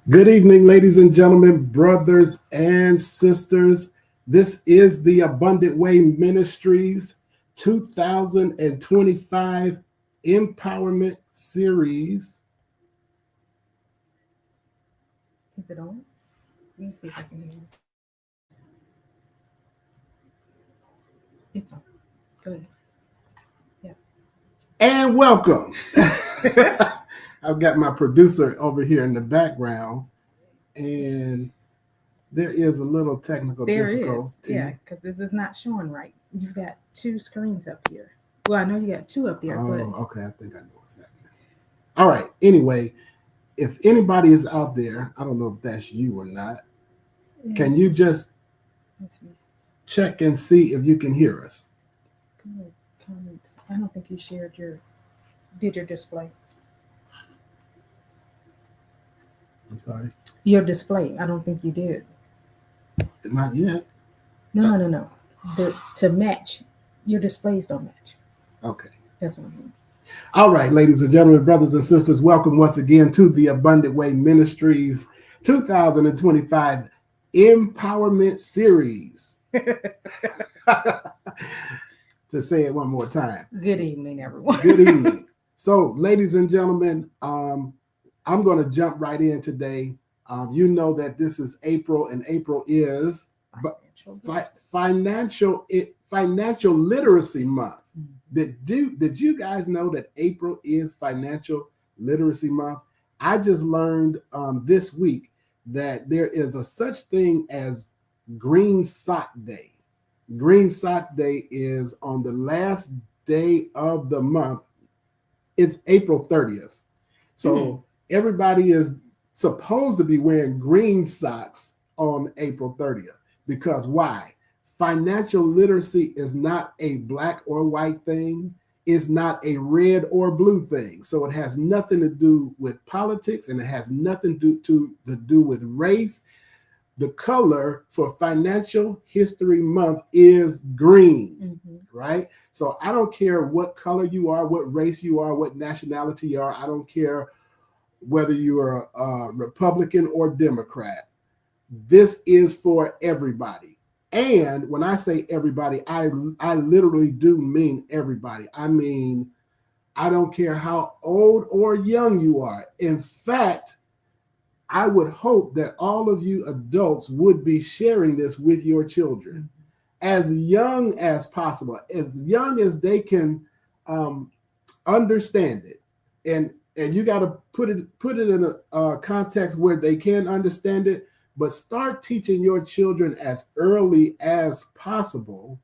Good evening, ladies and gentlemen, brothers and sisters. This is the Abundant Way Ministries 2025 Empowerment Series. Is it on? Let me see if I can hear you. It's on. Go ahead. Yeah. And welcome. I've got my producer over here in the background, and there is a little technical difficulty. Yeah, because this is not showing right. You've got two screens up here. Well, I know you got two up there, but okay, I think I know what's happening. All right. Anyway, if anybody is out there, I don't know if that's you or not. Yeah. Can you just check and see if you can hear us? Good comments. I don't think you did your display. I'm sorry? Your display. I don't think you did. Not yet. No. To match. Your displays don't match. Okay. That's what I mean. All right, ladies and gentlemen, brothers and sisters, welcome once again to the Abundant Way Ministries 2025 Empowerment Series. To say it one more time. Good evening, everyone. Good evening. So, ladies and gentlemen, I'm going to jump right in today. You know that this is April, and April is financial literacy month. Mm-hmm. Did you guys know that April is Financial Literacy Month? I just learned this week that there is a such thing as Green Sock Day. Green Sock Day is on the last day of the month. It's April 30th. So everybody is supposed to be wearing green socks on April 30th. Because why? Financial literacy is not a black or white thing. It's not a red or blue thing. So it has nothing to do with politics, and it has nothing to do with race. The color for Financial History Month is green, right? So I don't care what color you are, what race you are, what nationality you are. I don't care whether you are a Republican or Democrat. This is for everybody. And when I say everybody, I literally do mean everybody. I mean, I don't care how old or young you are. In fact, I would hope that all of you adults would be sharing this with your children as young as possible, as young as they can understand it. And you got to put it in a context where they can understand it, but start teaching your children as early as possible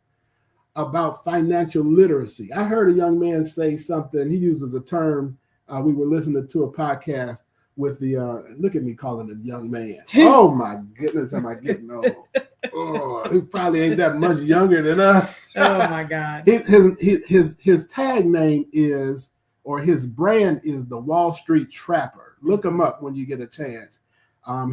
about financial literacy. I heard a young man say something. He uses a term. We were listening to a podcast with the, look at me calling him young man. Oh my goodness, am I getting old? Oh, he probably ain't that much younger than us. Oh my God. His tag name is, or his brand is, the Wall Street Trapper. Look him up when you get a chance.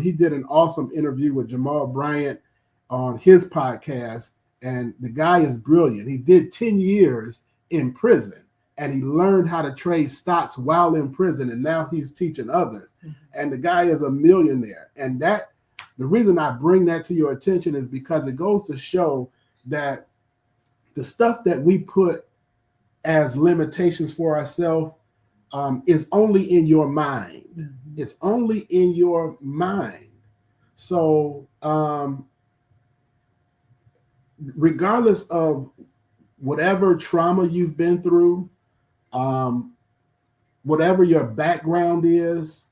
He did an awesome interview with Jamal Bryant on his podcast, and the guy is brilliant. He did 10 years in prison, and he learned how to trade stocks while in prison, and now he's teaching others. And the guy is a millionaire. And the reason I bring that to your attention is because it goes to show that the stuff that we put as limitations for ourselves is only in your mind. It's only in your mind. So regardless of whatever trauma you've been through, whatever your background is,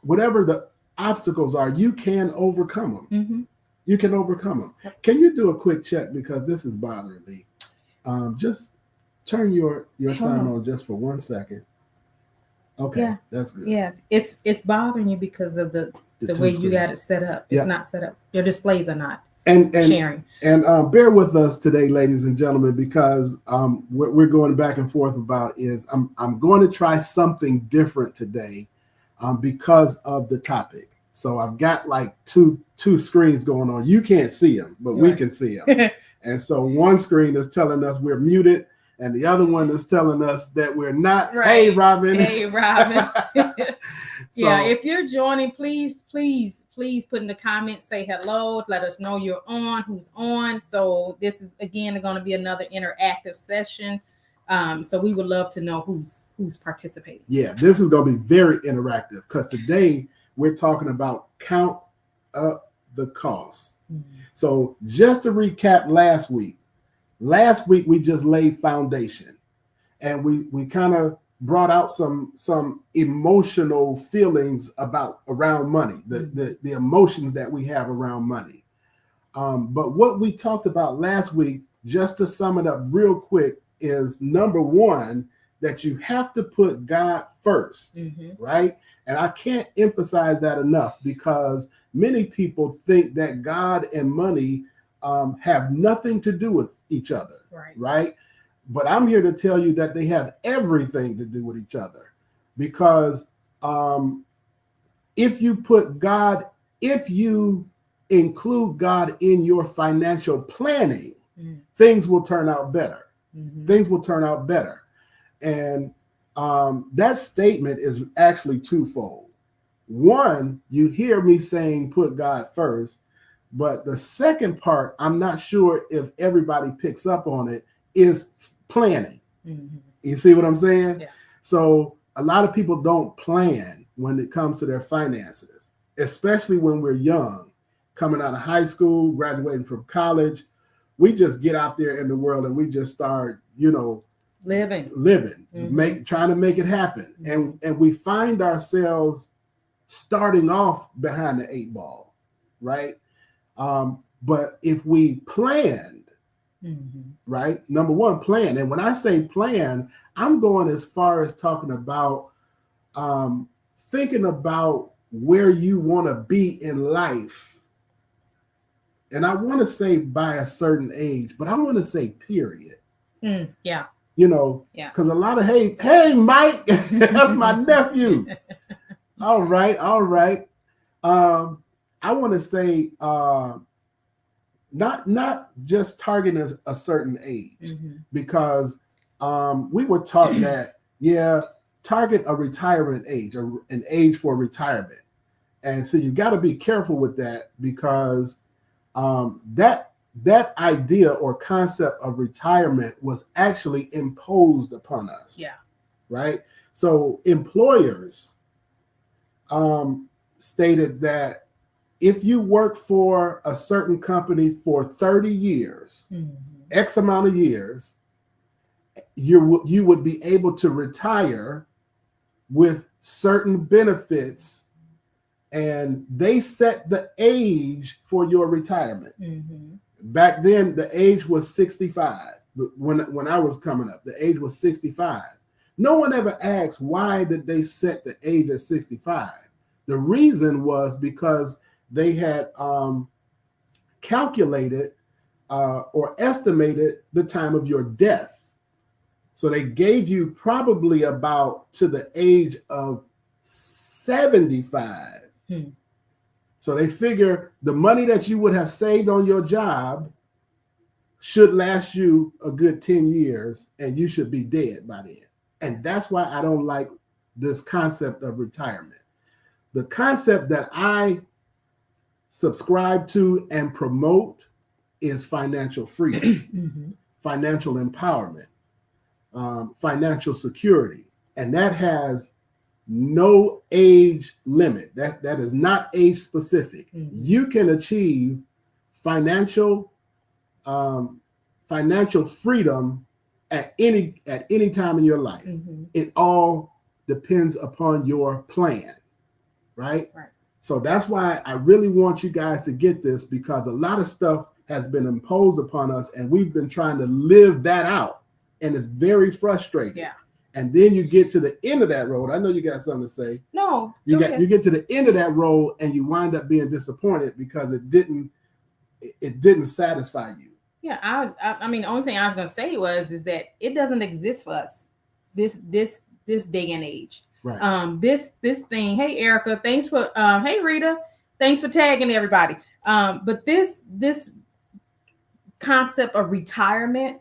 whatever the obstacles are, you can overcome them. You can overcome them. Can you do a quick check, because this is bothering me? Just Turn your Hold sound on. on just for 1 second. Okay, Yeah. that's good. Yeah, it's bothering you because of the way two you screen. got it set up. It's Yeah. not set up. Your displays are not And sharing. and bear with us today, ladies and gentlemen, because what we're going back and forth about is I'm going to try something different today, because of the topic. So I've got like two screens going on. You can't see them, but we Right. can see them. And so one screen is telling us we're muted, and the other one is telling us that we're not. Right. Hey, Robin. Hey, Robin. So, yeah, if you're joining, please put in the comments, say hello, let us know you're on, who's on. So this is again going to be another interactive session. So we would love to know who's participating. Yeah, this is going to be very interactive because today we're talking about count up the cost. Mm-hmm. So just to recap last week we just laid foundation, and we kind of brought out some emotional feelings around money, the emotions that we have around money. But what we talked about last week, just to sum it up real quick, is number one, that you have to put God first, right? And I can't emphasize that enough, because many people think that God and money have nothing to do with each other, right? But I'm here to tell you that they have everything to do with each other, because if you include God in your financial planning, things will turn out better. Things will turn out better. And that statement is actually twofold. One, you hear me saying put God first, but the second part, I'm not sure if everybody picks up on it, is planning. You see what I'm saying? Yeah. So a lot of people don't plan when it comes to their finances, especially when we're young, coming out of high school, graduating from college. We just get out there in the world and we just start, living, trying to make it happen. And we find ourselves starting off behind the 8 ball, right? But if we planned, right? Number one, plan. And when I say plan, I'm going as far as talking about thinking about where you want to be in life. And I want to say by a certain age, but I want to say period. Yeah. Because a lot of, hey, Mike, that's my nephew. All right. I want to say not just targeting a certain age, because we were taught that, target a retirement age, or an age for retirement. And so you got to be careful with that, because that idea or concept of retirement was actually imposed upon us. Yeah. Right. So employers stated that if you work for a certain company for 30 years, X amount of years, you would be able to retire with certain benefits, and they set the age for your retirement. Back then, the age was 65. When I was coming up, the age was 65. No one ever asked why did they set the age at 65. The reason was because they had calculated or estimated the time of your death. So they gave you probably about to the age of 75. So they figure the money that you would have saved on your job should last you a good 10 years, and you should be dead by then. And that's why I don't like this concept of retirement. The concept that I subscribe to and promote is financial freedom, financial empowerment, financial security. And that has no age limit. That is not age specific. You can achieve financial freedom at any time in your life. It all depends upon your plan, right? So that's why I really want you guys to get this, because a lot of stuff has been imposed upon us, and we've been trying to live that out and it's very frustrating. Yeah. And then you get to the end of that road. I know you got something to say. No, you get to the end of that road and you wind up being disappointed because it didn't satisfy you. Yeah, I mean, the only thing I was gonna say is that it doesn't exist for us this day and age. Right. This thing. Hey, Erica, thanks for. Hey, Rita, thanks for tagging everybody. But this concept of retirement,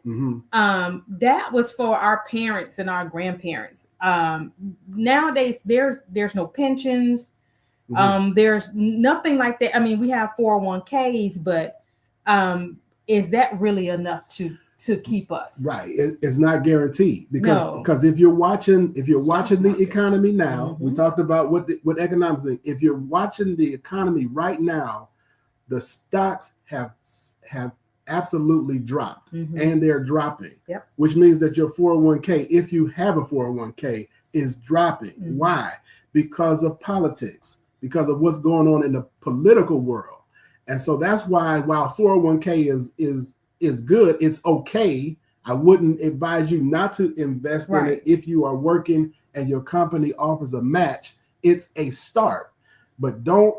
that was for our parents and our grandparents. Nowadays, there's no pensions. There's nothing like that. I mean, we have 401ks, but is that really enough to keep us? Right. It's not guaranteed because if you're watching the economy now, we talked about what economics is. If you're watching the economy right now, the stocks have absolutely dropped and they're dropping. Yep. Which means that your 401k, if you have a 401k, is dropping. Why? Because of politics, because of what's going on in the political world. And so that's why, while 401k is good, it's okay. I wouldn't advise you not to invest in it if you are working and your company offers a match. It's a start, but don't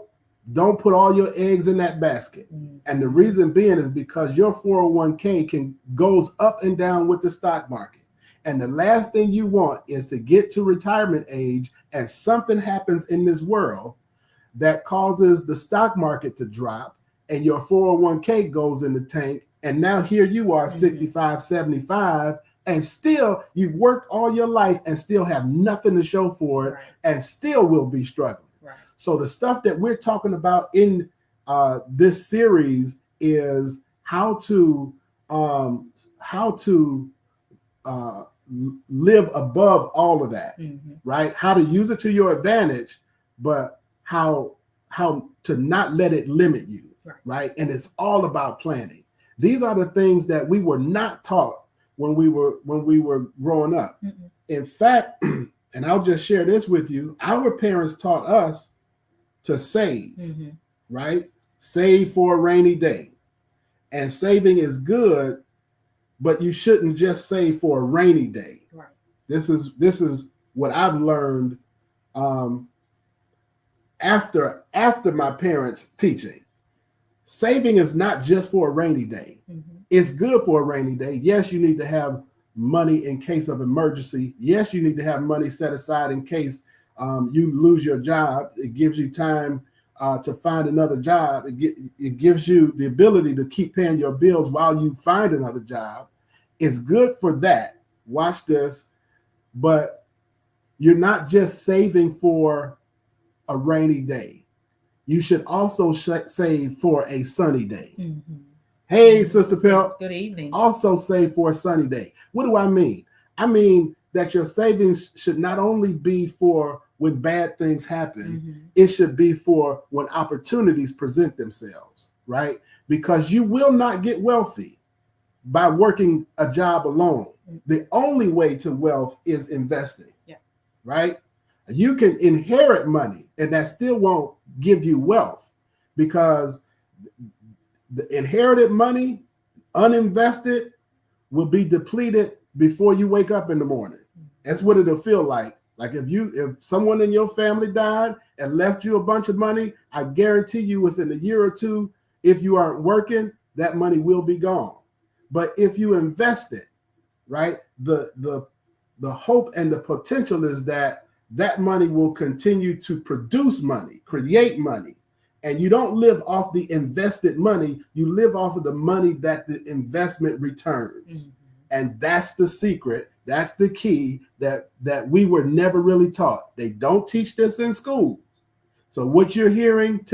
put all your eggs in that basket. And the reason being is because your 401k goes up and down with the stock market. And the last thing you want is to get to retirement age and something happens in this world that causes the stock market to drop and your 401k goes in the tank. And now here you are, 65, 75, and still you've worked all your life and still have nothing to show for it and still will be struggling. Right. So the stuff that we're talking about in this series is how to live above all of that, right? How to use it to your advantage, but how to not let it limit you, right? And it's all about planning. These are the things that we were not taught when we were growing up. In fact, and I'll just share this with you, our parents taught us to save, right? Save for a rainy day. And saving is good, but you shouldn't just save for a rainy day. Right. This is what I've learned after my parents' teaching. Saving is not just for a rainy day. It's good for a rainy day. Yes, you need to have money in case of emergency. Yes, you need to have money set aside in case you lose your job. It gives you time to find another job. It gives you the ability to keep paying your bills while you find another job. It's good for that. Watch this. But you're not just saving for a rainy day. You should also save for a sunny day. Hey, Sister Pelt. Good evening. Also save for a sunny day. What do I mean? I mean that your savings should not only be for when bad things happen, it should be for when opportunities present themselves, right? Because you will not get wealthy by working a job alone. The only way to wealth is investing, right? You can inherit money and that still won't give you wealth because the inherited money, uninvested, will be depleted before you wake up in the morning. That's what it'll feel like. Like if someone in your family died and left you a bunch of money, I guarantee you within a year or two, if you aren't working, that money will be gone. But if you invest it, right, the hope and the potential is that money will continue to produce money, create money. And you don't live off the invested money. You live off of the money that the investment returns. And that's the secret. That's the key that we were never really taught. They don't teach this in school. So what you're hearing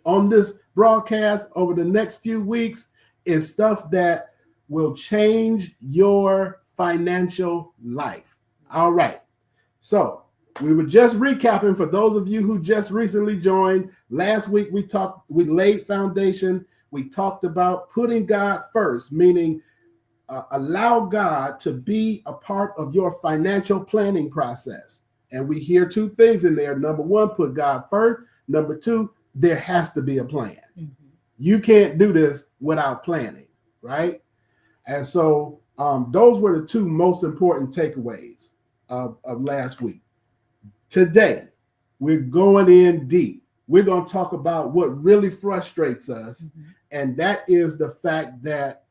on this broadcast over the next few weeks is stuff that will change your financial life. All right. So we were just recapping for those of you who just recently joined. Last week we laid foundation. We talked about putting God first, meaning allow God to be a part of your financial planning process. And we hear two things in there. Number one, put God first. Number two, there has to be a plan. You can't do this without planning, right? And so Those were the two most important takeaways of last week. Today, we're going in deep. We're going to talk about what really frustrates us, and that is the fact that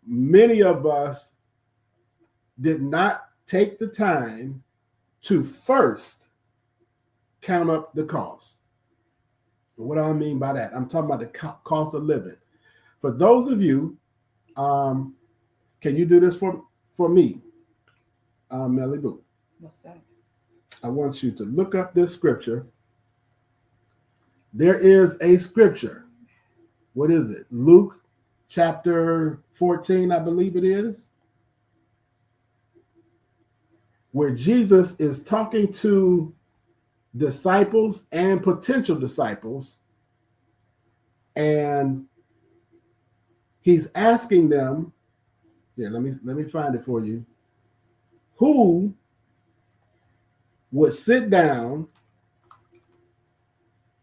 many of us did not take the time to first count up the cost. What do I mean by that? I'm talking about the cost of living. For those of you, can you do this for me, Melly Boo? What's that? I want you to look up this scripture. There is a scripture. What is it? Luke chapter 14, I believe it is, where Jesus is talking to disciples and potential disciples, and he's asking them, here, let me find it for you, who would sit down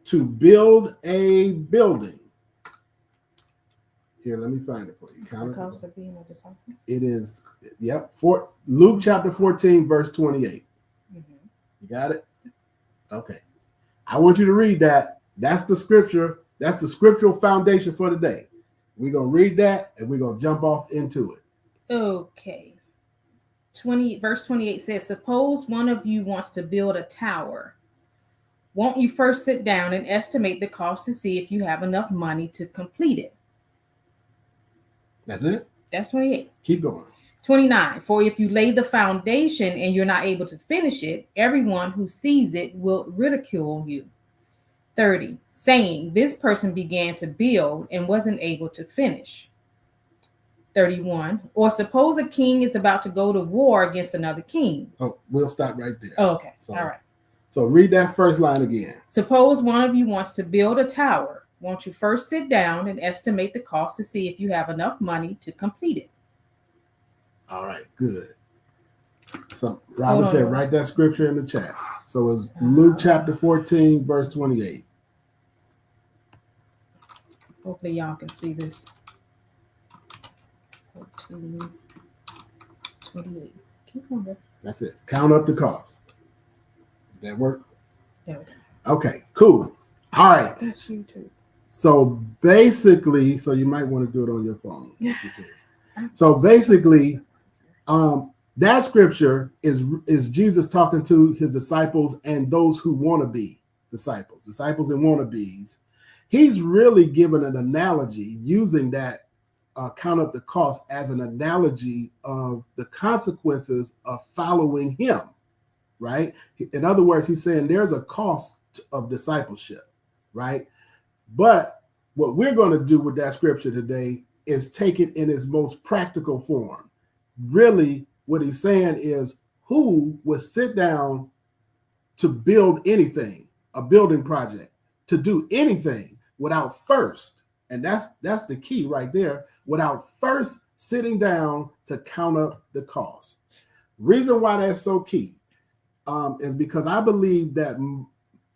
to build a building. Here, let me find it for you. The cost of being a disciple. It is, Luke chapter 14, verse 28. You got it? Okay. I want you to read that. That's the scripture. That's the scriptural foundation for today. We're going to read that, and we're going to jump off into it. Okay. Verse 28 says, suppose one of you wants to build a tower. Won't you first sit down and estimate the cost to see if you have enough money to complete it? That's it? That's 28. Keep going. 29. For if you lay the foundation and you're not able to finish it, everyone who sees it will ridicule you. 30. Saying, this person began to build and wasn't able to finish. 31. Or suppose a king is about to go to war against another king. Oh, we'll stop right there. Oh, okay. So, all right. So read that first line again. Suppose one of you wants to build a tower. Won't you first sit down and estimate the cost to see if you have enough money to complete it? All right, good. So Robin said, write that scripture in the chat. So it's Luke chapter 14, verse 28. Hopefully y'all can see this. 14, 28. Keep on there. That's it. Count up the cost. Did that work? Yeah. Okay, cool. All right. That's YouTube. So basically, so you might want to do it on your phone. So basically, that scripture is Jesus talking to his disciples and those who want to be disciples and wannabes. He's really given an analogy using that count up the cost as an analogy of the consequences of following him, right? In other words, he's saying there's a cost of discipleship, right? But what we're going to do with that scripture today is take it in its most practical form. Really, what he's saying is who would sit down to build anything, a building project, to do anything without first, and that's the key right there, without first sitting down to count up the cost. Reason why that's so key is because I believe that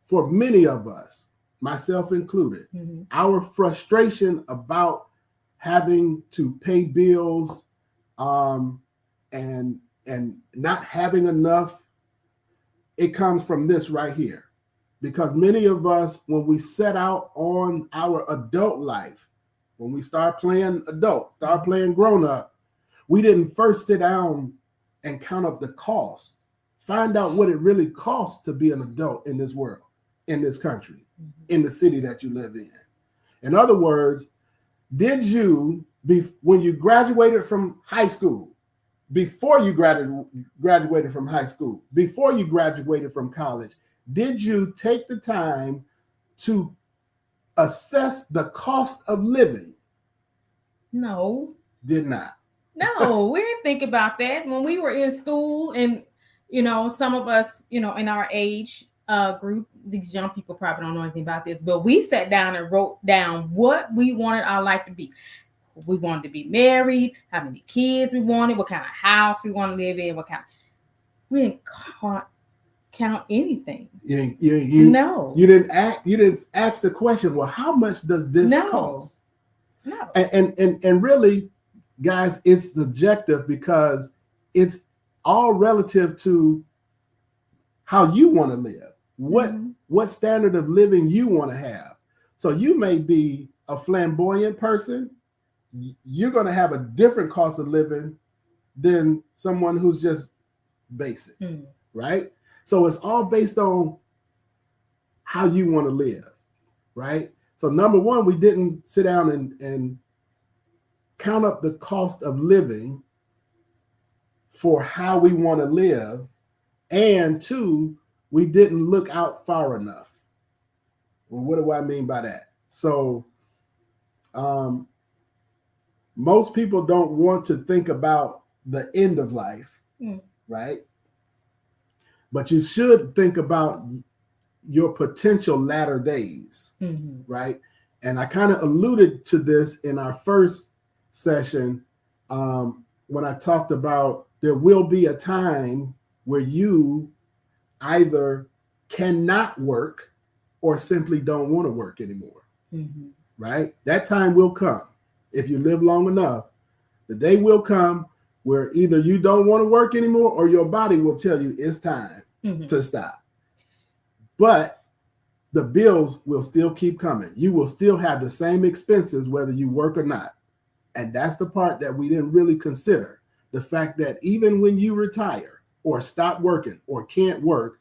for many of us, myself included, our frustration about having to pay bills and not having enough, it comes from this right here. Because many of us, when we set out on our adult life, when we start playing adult, start playing grown up, we didn't first sit down and count up the cost, find out what it really costs to be an adult in this world, in this country, in the city that you live in. In other words, did you, when you graduated from high school, before you graduated from high school, before you graduated from college, did you take the time to assess the cost of living? No. Did not. No, we didn't think about that when we were in school. And, some of us, in our age group, these young people probably don't know anything about this, but we sat down and wrote down what we wanted our life to be. We wanted to be married, how many kids we wanted, what kind of house we want to live in, we didn't count anything. No. You didn't ask the question, well, how much does this cost? No. And really, guys, it's subjective because it's all relative to how you want to live. What standard of living you want to have. So you may be a flamboyant person. You're going to have a different cost of living than someone who's just basic, right? So it's all based on how you want to live, right? So number one, we didn't sit down and count up the cost of living for how we want to live. And two, we didn't look out far enough. Well, what do I mean by that? So most people don't want to think about the end of life, right? But you should think about your potential latter days, right? And I kind of alluded to this in our first session when I talked about there will be a time where you either cannot work or simply don't want to work anymore, right? That time will come. If you live long enough, the day will come where either you don't want to work anymore or your body will tell you it's time to stop. But the bills will still keep coming. You will still have the same expenses whether you work or not. And that's the part that we didn't really consider. The fact that even when you retire or stop working or can't work,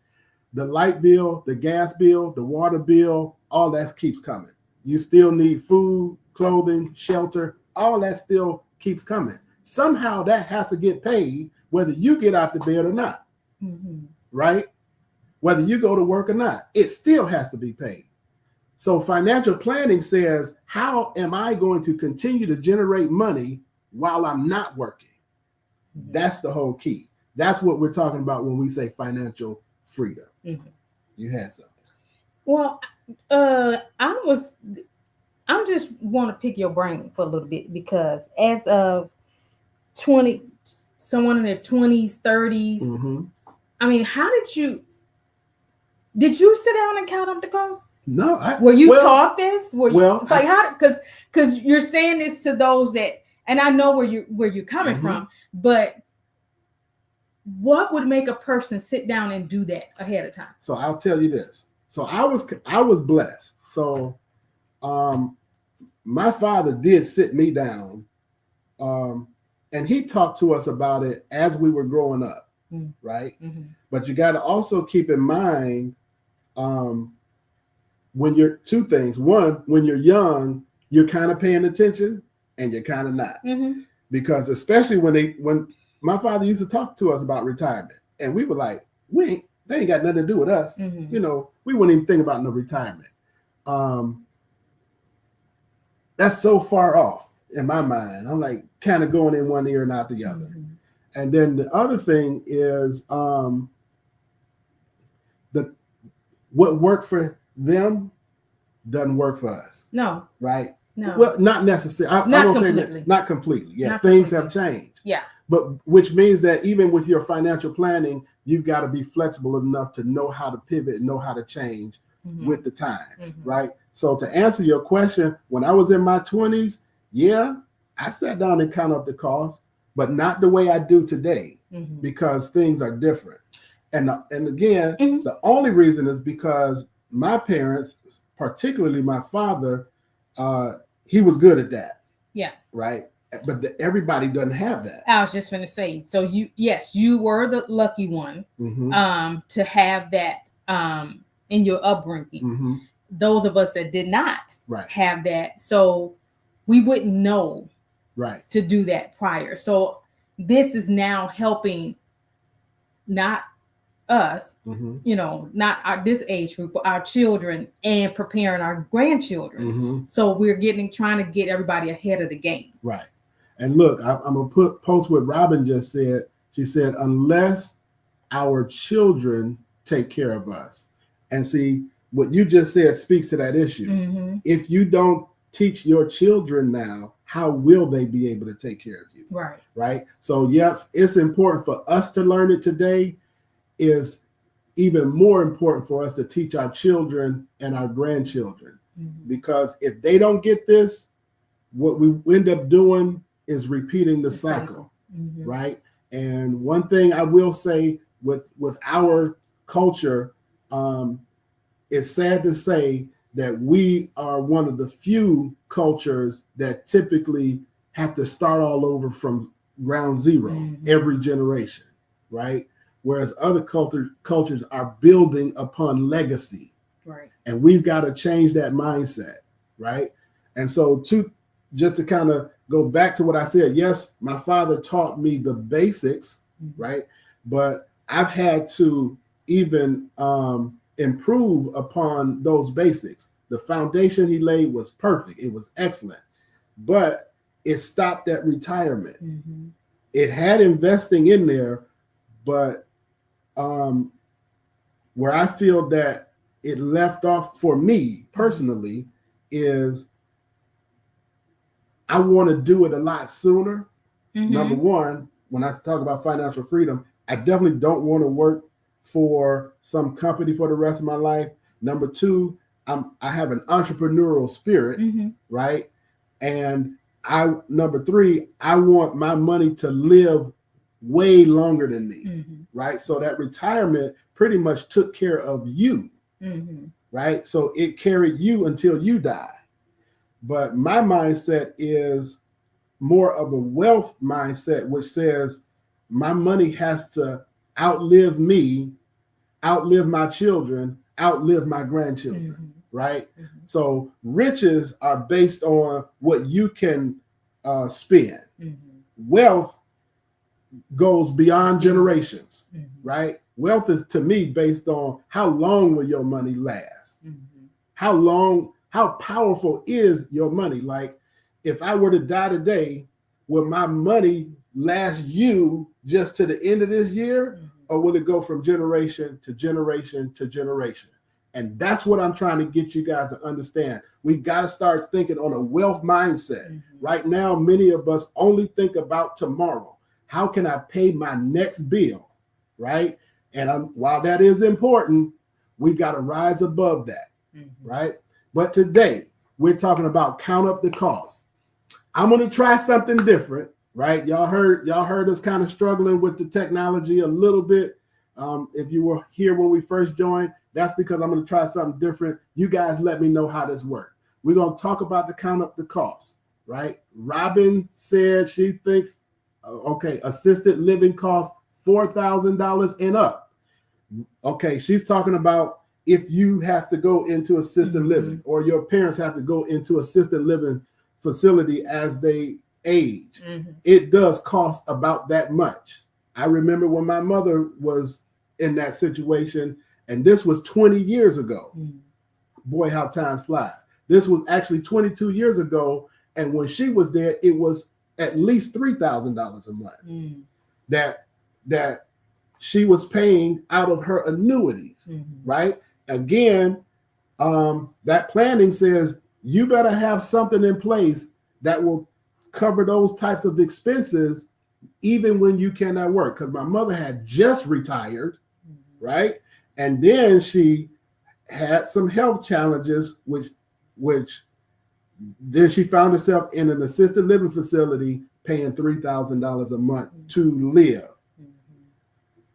the light bill, the gas bill, the water bill, all that keeps coming. You still need food, clothing, shelter, all that still keeps coming. Somehow that has to get paid whether you get out the bed or not, right? Whether you go to work or not, it still has to be paid. So financial planning says, how am I going to continue to generate money while I'm not working? That's the whole key. That's what we're talking about when we say financial freedom. You had something. Well, I just want to pick your brain for a little bit because as of someone in their 20s, 30s, I mean, how did you sit down and count up the cost? No. Were you taught this? It's like how, because you're saying this to those that, and I know where you're coming from, but what would make a person sit down and do that ahead of time? So I'll tell you this. So I was blessed. So my father did sit me down and he talked to us about it as we were growing up, right? But you got to also keep in mind when you're two things. One, when you're young, you're kind of paying attention and you're kind of not. Because especially when my father used to talk to us about retirement and we were like, they ain't got nothing to do with us. You know, we wouldn't even think about no retirement. That's so far off in my mind. I'm like kind of going in one ear and out the other. And then the other thing is what worked for them doesn't work for us. No. Right? No. Well, not necessarily. I won't say that, not completely. Yeah, not things completely. Have changed. Yeah. But which means that even with your financial planning, you've got to be flexible enough to know how to pivot and know how to change with the times, right? So to answer your question, when I was in my 20s, yeah, I sat down and counted up the cost, but not the way I do today because things are different. And again, the only reason is because my parents, particularly my father, he was good at that. Yeah. Right. But everybody doesn't have that. I was just going to say, so you were the lucky one to have that in your upbringing. Those of us that did not have that, so we wouldn't know to do that prior. So this is now helping not us, not this age group, but our children and preparing our grandchildren. So we're trying to get everybody ahead of the game. Right. And look, I'm going to post what Robin just said. She said, unless our children take care of us. And see, what you just said speaks to that issue. If you don't teach your children now, how will they be able to take care of you? Right. Right. So yes, it's important for us to learn it today. Is even more important for us to teach our children and our grandchildren. Because if they don't get this, what we end up doing is repeating the The cycle, Mhm. right? And one thing I will say with our culture, it's sad to say that we are one of the few cultures that typically have to start all over from ground 0 every generation, right? Whereas other cultures are building upon legacy. Right. And we've got to change that mindset, right? And so just to kind of go back to what I said, yes, my father taught me the basics, right? But I've had to even improve upon those basics. The foundation he laid was perfect. It was excellent. But it stopped at retirement. It had investing in there, but where I feel that it left off for me personally is I want to do it a lot sooner. Number one, when I talk about financial freedom, I definitely don't want to work for some company for the rest of my life. Number two, I have an entrepreneurial spirit, right? And number three, I want my money to live way longer than me, right? So that retirement pretty much took care of you, right? So it carried you until you die. But my mindset is more of a wealth mindset, which says my money has to outlive me, outlive my children, outlive my grandchildren, right? So riches are based on what you can spend. Wealth goes beyond generations, right? Wealth is, to me, based on how long will your money last? How powerful is your money? Like, if I were to die today, will my money last you just to the end of this year? Or will it go from generation to generation to generation? And that's what I'm trying to get you guys to understand. We've got to start thinking on a wealth mindset. Right now, many of us only think about tomorrow. How can I pay my next bill, right? And while that is important, we've got to rise above that, right? But today, we're talking about count up the cost. I'm going to try something different, right? Y'all heard us kind of struggling with the technology a little bit. If you were here when we first joined, that's because I'm going to try something different. You guys let me know how this works. We're going to talk about the count up the cost, right? Robin said she thinks, assisted living costs $4,000 and up. Okay, she's talking about if you have to go into assisted living or your parents have to go into assisted living facility as they age, it does cost about that much. I remember when my mother was in that situation, and this was 20 years ago. Boy, how times fly. This was actually 22 years ago, and when she was there, it was at least $3,000 a month that she was paying out of her annuities, right? Again, that planning says you better have something in place that will cover those types of expenses even when you cannot work. Because my mother had just retired, right? And then she had some health challenges, which then she found herself in an assisted living facility paying $3,000 a month to live.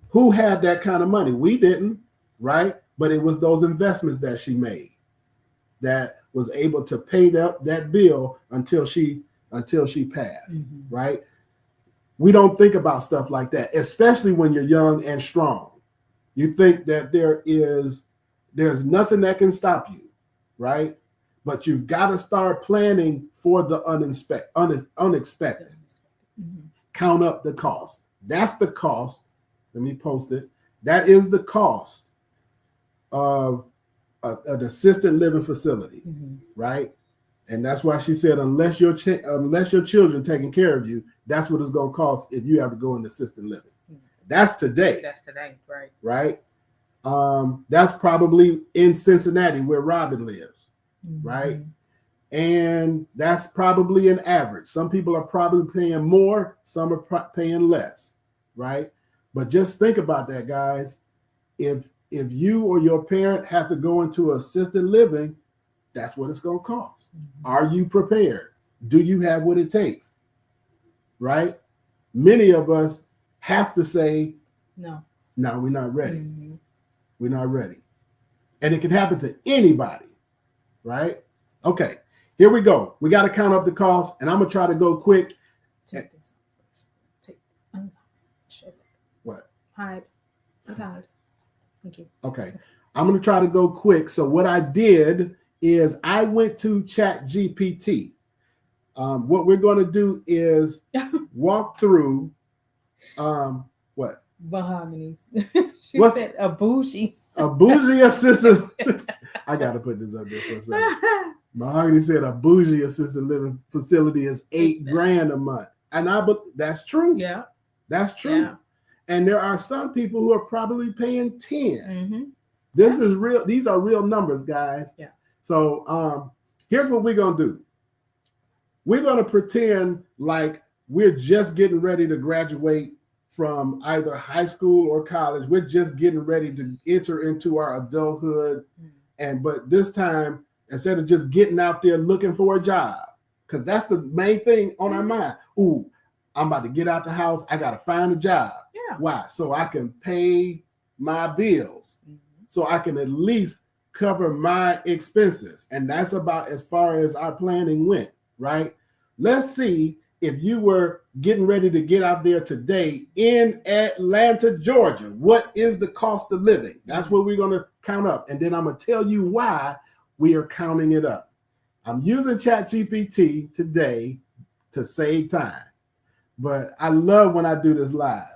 Who had that kind of money? We didn't, right? But it was those investments that she made that was able to pay that bill until she passed, right? We don't think about stuff like that, especially when you're young and strong. You think that there's nothing that can stop you, right? But you've got to start planning for the unexpected. Count up the cost. That's the cost. Let me post it. That is the cost of an assisted living facility, right? And that's why she said, unless your children taking care of you, that's what it's going to cost if you have to go into assisted living. That's today. That's today, right? Right. That's probably in Cincinnati where Robin lives, right? And that's probably an average. Some people are probably paying more, some are paying less, right? But just think about that, guys. If you or your parent have to go into assisted living, that's what it's going to cost. Are you prepared? Do you have what it takes? right? Many of us have to say, No, we're not ready. Mm-hmm. We're not ready. And it can happen to anybody, right? Okay, here we go. We got to count up the cost, and I'm going to try to go quick. Take this first. What? Hide. Thank you. Okay, I'm going to try to go quick. So what I did is I went to ChatGPT. What we're going to do is walk through what? Mahogany. What's said a bougie. A bougie assistant. I got to put this up there for a second. Mahogany said a bougie assisted living facility is $8,000 a month, and that's true. Yeah, that's true. Yeah. And there are some people who are probably paying 10. Mm-hmm. This is real. These are real numbers, guys. Yeah. So here's what we're gonna do. We're gonna pretend like we're just getting ready to graduate from either high school or college. We're just getting ready to enter into our adulthood, but this time, instead of just getting out there looking for a job, because that's the main thing on our mind. Ooh, I'm about to get out the house. I got to find a job. Yeah. Why? So I can pay my bills. So I can at least cover my expenses. And that's about as far as our planning went, right? Let's see if you were getting ready to get out there today in Atlanta, Georgia. What is the cost of living? That's what we're going to count up. And then I'm going to tell you why we are counting it up. I'm using ChatGPT today to save time. But I love when I do this live.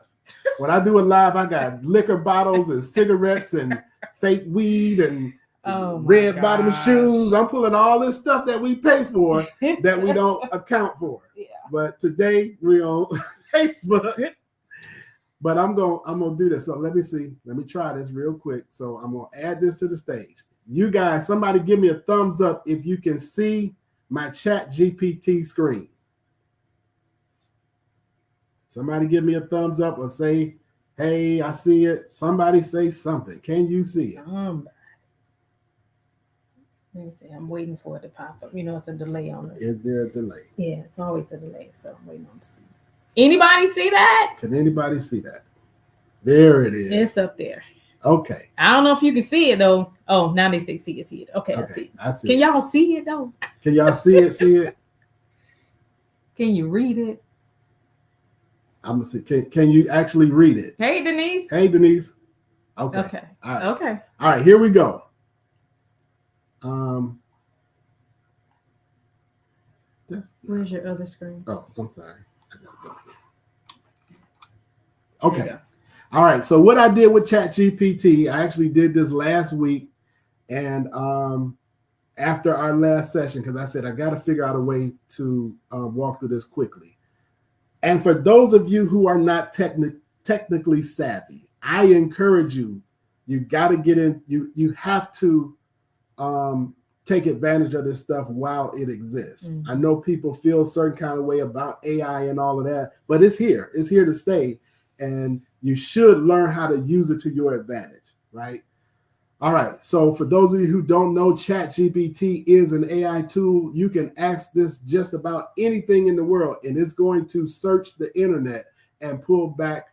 When I do it live, I got liquor bottles and cigarettes and fake weed and red bottom shoes. I'm pulling all this stuff that we pay for that we don't account for. Yeah. But today we're on Facebook. But I'm gonna do this. So let me see. Let me try this real quick. So I'm gonna add this to the stage. You guys, somebody give me a thumbs up if you can see my ChatGPT screen. Somebody give me a thumbs up or say, hey, I see it. Somebody say something. Can you see it? Let me see. I'm waiting for it to pop up. You know, it's a delay on it. Is there a delay? Yeah, it's always a delay. So I'm waiting on to see. Anybody see that? Can anybody see that? There it is. It's up there. Okay. I don't know if you can see it though. Oh, now they say see it. Okay, I see it. I see. Can y'all see it though? Can y'all see it? See it? Can you read it? I'm gonna see. Can you actually read it? Hey, Denise. Hey, Denise. Okay. Okay. All right. Okay. All right. Here we go. Where's your other screen? Oh, I'm sorry. Okay. All right. So what I did with ChatGPT, I actually did this last week, and after our last session, because I said I got to figure out a way to walk through this quickly. And for those of you who are not technically savvy, I encourage you. You got to get in. You have to take advantage of this stuff while it exists. Mm-hmm. I know people feel a certain kind of way about AI and all of that, but it's here. It's here to stay, and you should learn how to use it to your advantage, right? All right. So for those of you who don't know, ChatGPT is an AI tool. You can ask this just about anything in the world, and it's going to search the internet and pull back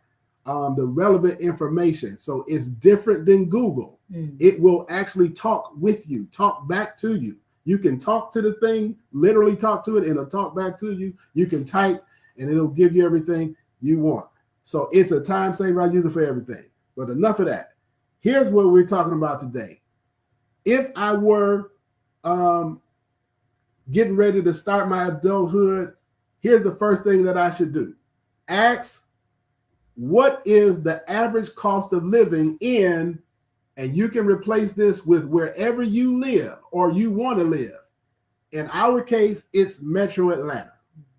the relevant information. So it's different than Google. It will actually talk with you, talk back to you. You can talk to the thing, literally talk to it, and it'll talk back to you. You can type, and it'll give you everything you want. So it's a time saver. I use it for everything. But enough of that. Here's what we're talking about today. If I were getting ready to start my adulthood, here's the first thing that I should do. Ask, what is the average cost of living in, and you can replace this with wherever you live or you want to live. In our case, it's Metro Atlanta,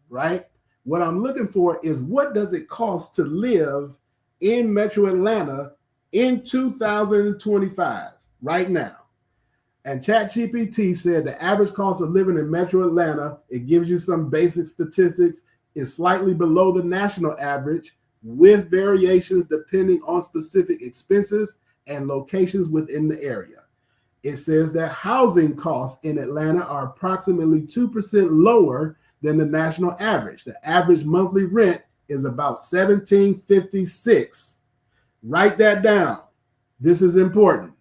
right? What I'm looking for is, what does it cost to live in Metro Atlanta in 2025, right now? And ChatGPT said the average cost of living in Metro Atlanta, it gives you some basic statistics, is slightly below the national average, with variations depending on specific expenses and locations within the area. It says that housing costs in Atlanta are approximately 2% lower than the national average. The average monthly rent is about $1,756. Write that down. This is important.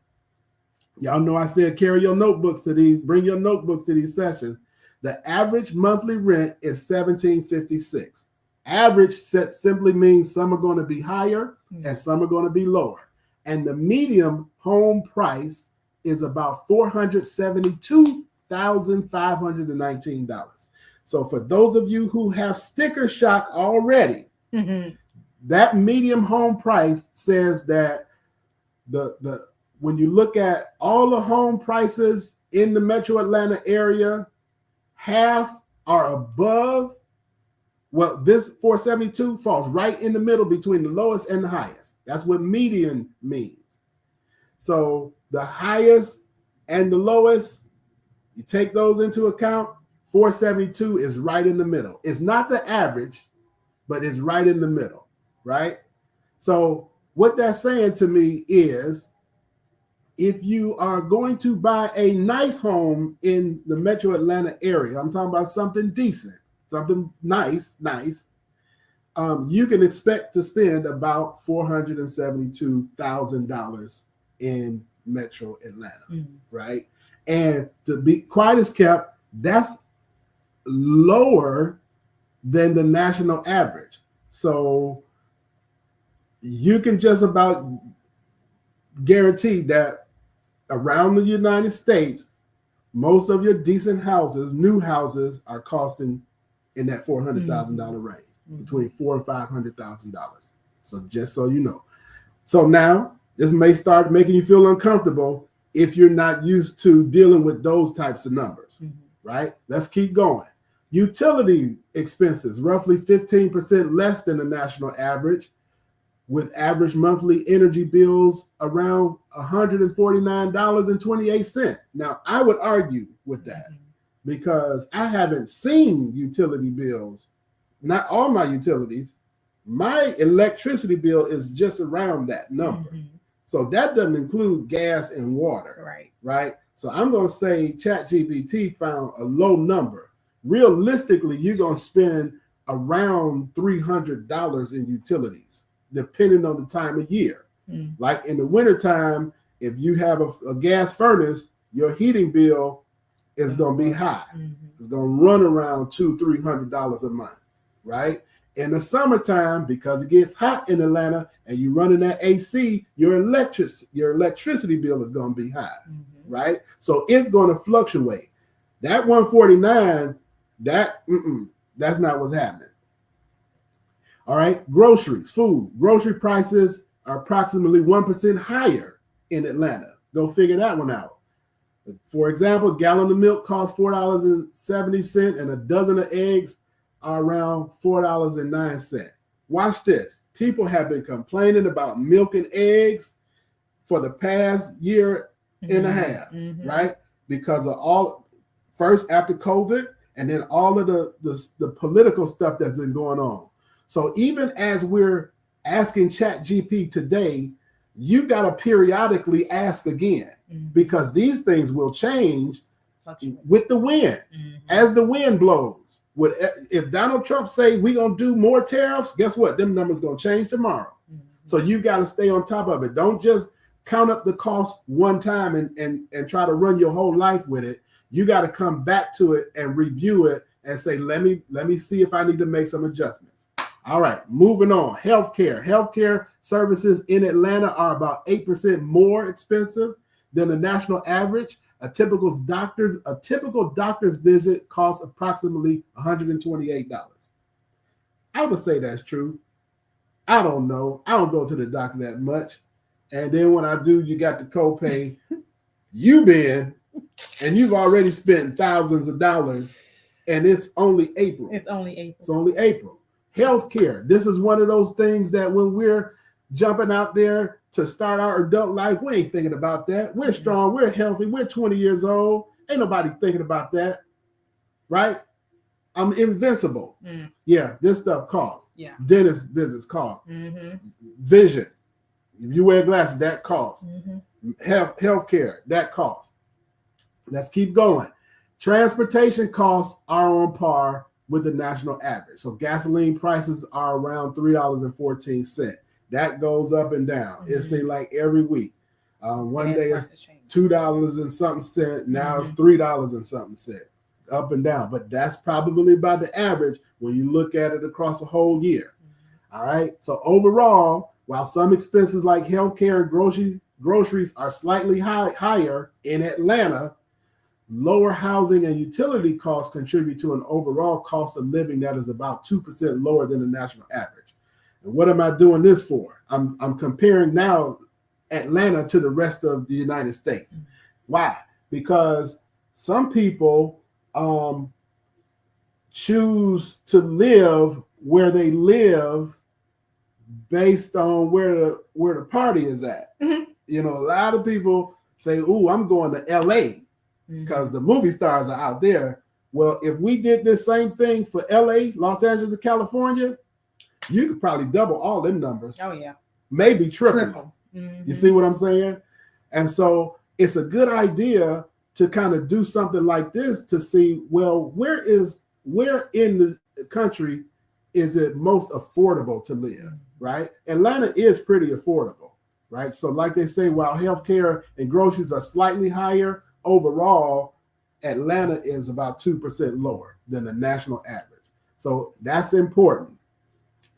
Y'all know I said carry your notebooks to these, bring your notebooks to these sessions. The average monthly rent is $1,756. Average simply means some are going to be higher and some are going to be lower. And the median home price is about $472,519. So for those of you who have sticker shock already, that median home price says that the when you look at all the home prices in the metro Atlanta area, half are above. Well, this 472 falls right in the middle between the lowest and the highest. That's what median means. So the highest and the lowest, you take those into account, 472 is right in the middle. It's not the average, but it's right in the middle, right? So what that's saying to me is, if you are going to buy a nice home in the metro Atlanta area, I'm talking about something decent, something nice, you can expect to spend about $472,000 in metro Atlanta, right? And to be quiet as kept, that's lower than the national average. So you can just about guarantee that around the United States, most of your decent houses, new houses, are costing in that $400,000 range, between $400,000 and $500,000. So just so you know. So now this may start making you feel uncomfortable if you're not used to dealing with those types of numbers, right? Let's keep going. Utility expenses, roughly 15% less than the national average, with average monthly energy bills around $149.28. Now, I would argue with that because I haven't seen utility bills, not all my utilities. My electricity bill is just around that number. So that doesn't include gas and water, right? So I'm going to say ChatGPT found a low number. Realistically, you're going to spend around $300 in utilities, depending on the time of year. Like in the wintertime, if you have a gas furnace, your heating bill is going to be high. It's going to run around $200-300 a month, right? In the summertime, because it gets hot in Atlanta and you're running that AC, your electricity bill is going to be high, right? So it's going to fluctuate. That 149, that's not what's happening. All right, groceries, food. Grocery prices are approximately 1% higher in Atlanta. Go figure that one out. For example, a gallon of milk costs $4.70, and a dozen of eggs are around $4.09. Watch this. People have been complaining about milk and eggs for the past year and a half, right? Because of all, first after COVID, and then all of the political stuff that's been going on. So even as we're asking ChatGPT today, you got to periodically ask again, because these things will change with the wind. As the wind blows. If Donald Trump say we're going to do more tariffs, guess what? Them numbers going to change tomorrow. So you got to stay on top of it. Don't just count up the cost one time and try to run your whole life with it. You got to come back to it and review it and say, let me see if I need to make some adjustments. All right, moving on. Healthcare services in Atlanta are about 8% more expensive than the national average. A typical doctor's visit costs approximately $128. I would say that's true. I don't know. I don't go to the doctor that much. And then when I do, you got the copay. You've been, and you've already spent thousands of dollars, and it's only April. It's only April. Healthcare. This is one of those things that when we're jumping out there to start our adult life, we ain't thinking about that. We're strong. We're healthy. We're 20 years old. Ain't nobody thinking about that, right? I'm invincible. Yeah, this stuff costs. Yeah. Dentist visits cost. Vision. If you wear glasses, that costs. Healthcare, that costs. Let's keep going. Transportation costs are on par with the national average. So gasoline prices are around $3.14. That goes up and down. It seems like every week. One day it's $2 and something cent. Now it's $3 and something cent. Up and down. But that's probably about the average when you look at it across a whole year. All right. So overall, while some expenses like healthcare and groceries are slightly higher in Atlanta, lower housing and utility costs contribute to an overall cost of living that is about 2% lower than the national average. And what am I doing this for? I'm comparing now Atlanta to the rest of the United States. Why? Because some people choose to live where they live based on where the party is at. You know, a lot of people say, "Ooh, I'm going to LA because the movie stars are out there." Well, if we did this same thing for LA, Los Angeles, California, you could probably double all them numbers. Oh yeah, maybe triple. You see what I'm saying? And so it's a good idea to kind of do something like this to see, well, where in the country is it most affordable to live, right? Atlanta is pretty affordable, right? So like they say, while healthcare and groceries are slightly higher, overall, Atlanta is about 2% lower than the national average. So that's important.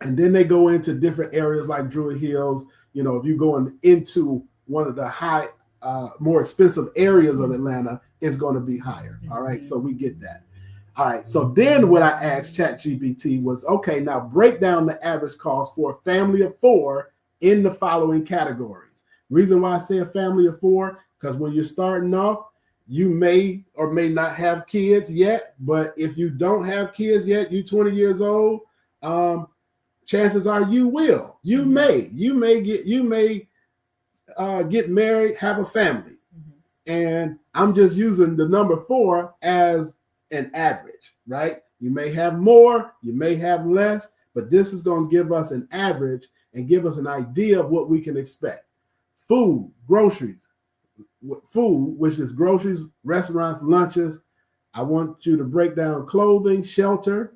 And then they go into different areas like Druid Hills. You know, if you're going into one of the more expensive areas of Atlanta, it's going to be higher. All right. So we get that. All right. So then what I asked ChatGPT was, okay, now break down the average cost for a family of 4 in the following categories. Reason why I say a family of 4, because when you're starting off, you may or may not have kids yet. But if you don't have kids yet, you're 20 years old, chances are you will. You may get married, have a family. And I'm just using the number 4 as an average, right? You may have more, you may have less, but this is going to give us an average and give us an idea of what we can expect. Food, groceries, which is groceries, restaurants, lunches. I want you to break down clothing, shelter,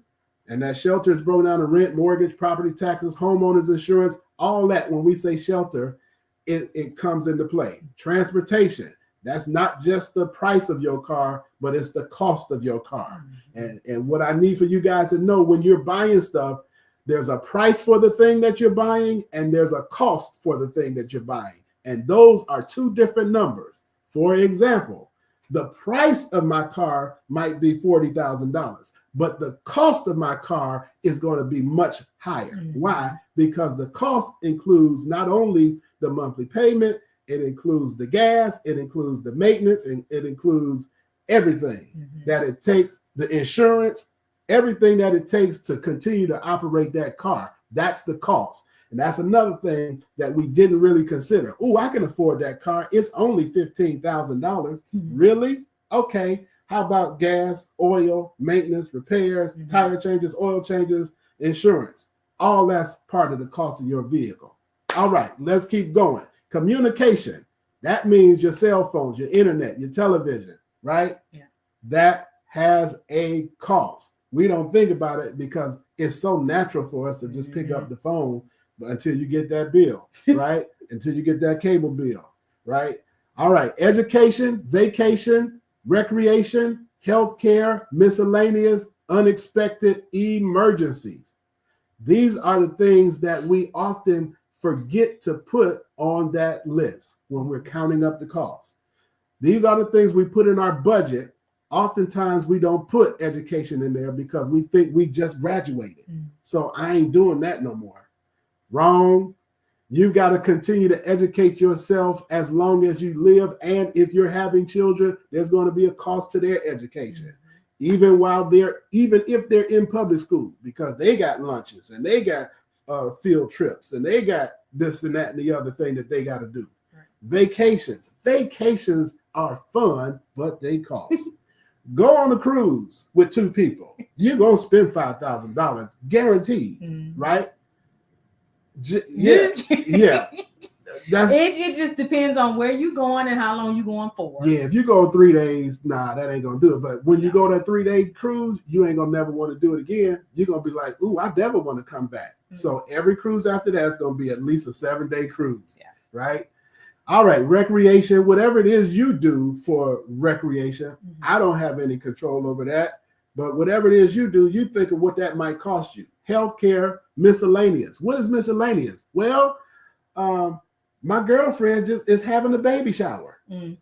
and that shelter is broken down to rent, mortgage, property taxes, homeowners insurance, all that. When we say shelter, it comes into play. Transportation, that's not just the price of your car, but it's the cost of your car. And what I need for you guys to know, when you're buying stuff, there's a price for the thing that you're buying, and there's a cost for the thing that you're buying. And those are 2 different numbers. For example, the price of my car might be $40,000, but the cost of my car is going to be much higher. Why? Because the cost includes not only the monthly payment, it includes the gas, it includes the maintenance, and it includes everything that it takes, the insurance, everything that it takes to continue to operate that car. That's the cost. And that's another thing that we didn't really consider. Oh, I can afford that car. It's only $15,000. Really? Okay. How about gas, oil, maintenance, repairs, tire changes, oil changes, insurance? All that's part of the cost of your vehicle. All right, let's keep going. Communication. That means your cell phones, your internet, your television, right? Yeah. That has a cost. We don't think about it because it's so natural for us to just pick up the phone. But until you get that bill, right? Until you get that cable bill, right? All right, education, vacation, recreation, healthcare, miscellaneous, unexpected emergencies. These are the things that we often forget to put on that list when we're counting up the cost. These are the things we put in our budget. Oftentimes we don't put education in there because we think we just graduated. So I ain't doing that no more. Wrong. You've got to continue to educate yourself as long as you live. And if you're having children, there's going to be a cost to their education, even if they're in public school, because they got lunches and they got field trips and they got this and that and the other thing that they got to do. Vacations are fun, but they cost. Go on a cruise with 2 people. You're going to spend $5,000 guaranteed, right? Yeah. it just depends on where you going and how long you going for. Yeah, if you go 3 days, that ain't gonna do it. But when you go that 3-day cruise, you ain't gonna never want to do it again. You're gonna be like, ooh, I never want to come back. Mm-hmm. So every cruise after that is gonna be at least a 7-day cruise. Yeah. Right. All right, recreation, whatever it is you do for recreation, I don't have any control over that. But whatever it is you do, you think of what that might cost you. Healthcare, miscellaneous. What is miscellaneous? Well, my girlfriend just is having a baby shower. Did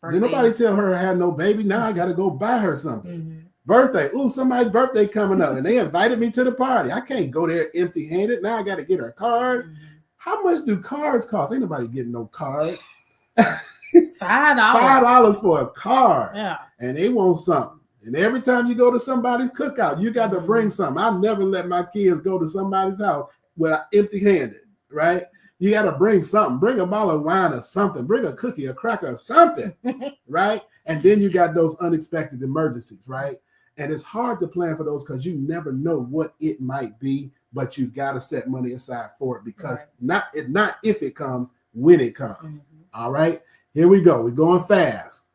nobody tell her I had no baby? Now I got to go buy her something. Birthday. Ooh, somebody's birthday coming up, and they invited me to the party. I can't go there empty-handed. Now I got to get her a card. How much do cards cost? Ain't nobody getting no cards. $5 for a card. Yeah. And they want something. And every time you go to somebody's cookout, you got to bring something. I never let my kids go to somebody's house with empty-handed, right? You got to bring something. Bring a bottle of wine or something. Bring a cookie, a cracker, something, right? And then you got those unexpected emergencies, right? And it's hard to plan for those because you never know what it might be, but you got to set money aside for it because not if it comes, when it comes. All right, here we go. We're going fast.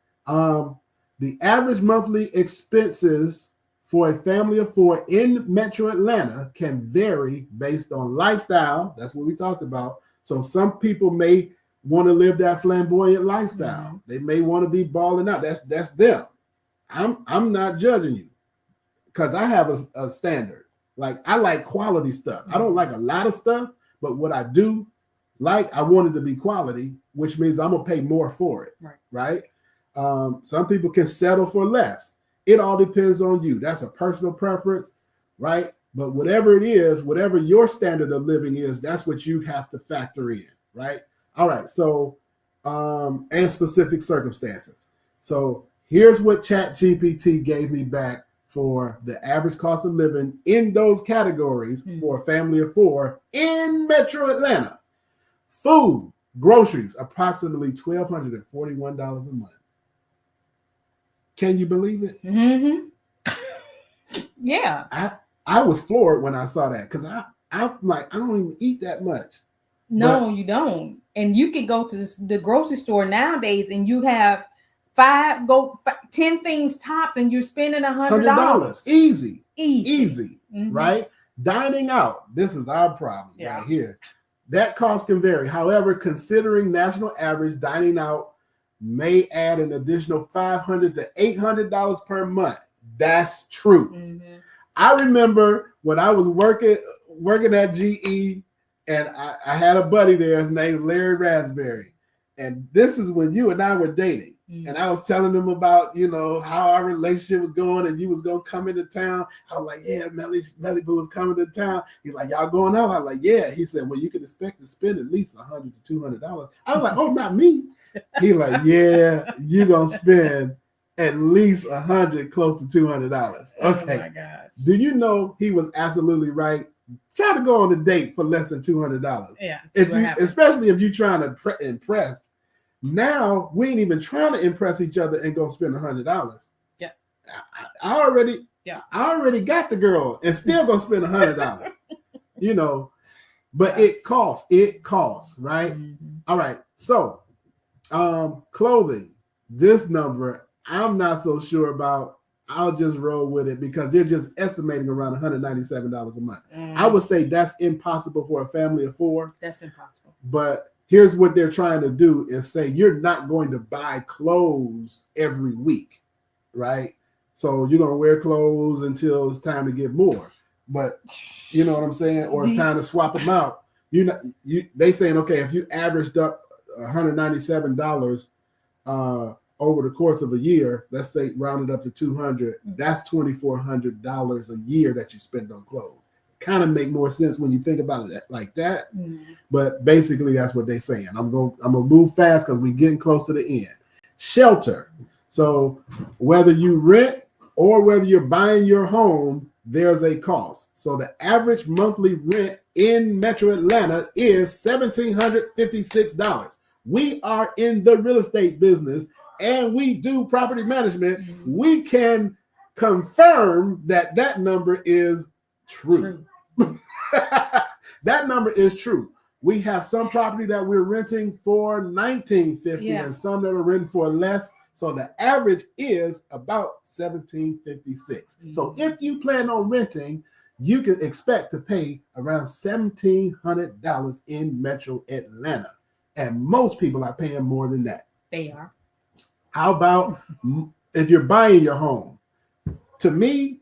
The average monthly expenses for a family of 4 in Metro Atlanta can vary based on lifestyle. That's what we talked about. So some people may want to live that flamboyant lifestyle. They may want to be balling out. That's them. I'm not judging you because I have a standard. Like I like quality stuff. I don't like a lot of stuff, but what I do like, I want it to be quality, which means I'm gonna pay more for it. Right? Some people can settle for less. It all depends on you. That's a personal preference, right? But whatever it is, whatever your standard of living is, that's what you have to factor in, right? All right. So, and specific circumstances. So here's what ChatGPT gave me back for the average cost of living in those categories for a family of 4 in Metro Atlanta. Food, groceries, approximately $1,241 a month. Can you believe it? Yeah. I was floored when I saw that because I'm like, I don't even eat that much. No, you don't. And you can go to the grocery store nowadays and you have 10 things tops and you're spending $100. Easy. Right? Dining out. This is our problem right here. That cost can vary. However, considering national average, dining out may add an additional $500 to $800 per month. That's true. I remember when I was working at GE, and I had a buddy there. His name was Larry Raspberry, and this is when you and I were dating. And I was telling him about how our relationship was going, and you was gonna come into town. I was like, yeah, Melly Boo was coming to town. He's like, y'all going out? I was like, yeah. He said, well, you can expect to spend at least $100 to $200. I was like, oh, not me. He like, yeah, you gonna spend at least $100, close to $200. Okay. Oh my gosh. Do you know he was absolutely right? Try to go on a date for less than $200. Yeah. Especially if you're trying to impress. Now we ain't even trying to impress each other and go spend $100. Yeah. I already got the girl and still gonna spend $100. But it costs, right? All right. So clothing, this number I'm not so sure about. I'll just roll with it because they're just estimating around $197 a month. I would say that's impossible for a family of 4. That's impossible. But here's what they're trying to do is say you're not going to buy clothes every week, right? So you're going to wear clothes until it's time to get more. But you know what I'm saying? Or it's time to swap them out. They saying, okay, if you averaged up $197 over the course of a year, let's say rounded up to $200, that's $2,400 a year that you spend on clothes. Kind of make more sense when you think about it like that. But basically that's what they're saying. I'm gonna move fast because we're getting close to the end. Shelter. So whether you rent or whether you're buying your home, there's a cost. So the average monthly rent in Metro Atlanta is $1,756. We are in the real estate business and we do property management. We can confirm that number is true. That number is true. We have some property that we're renting for $19.50 and some that are renting for less. So the average is about $17.56. So if you plan on renting, you can expect to pay around $1,700 in Metro Atlanta. And most people are paying more than that. They are. How about if you're buying your home? To me,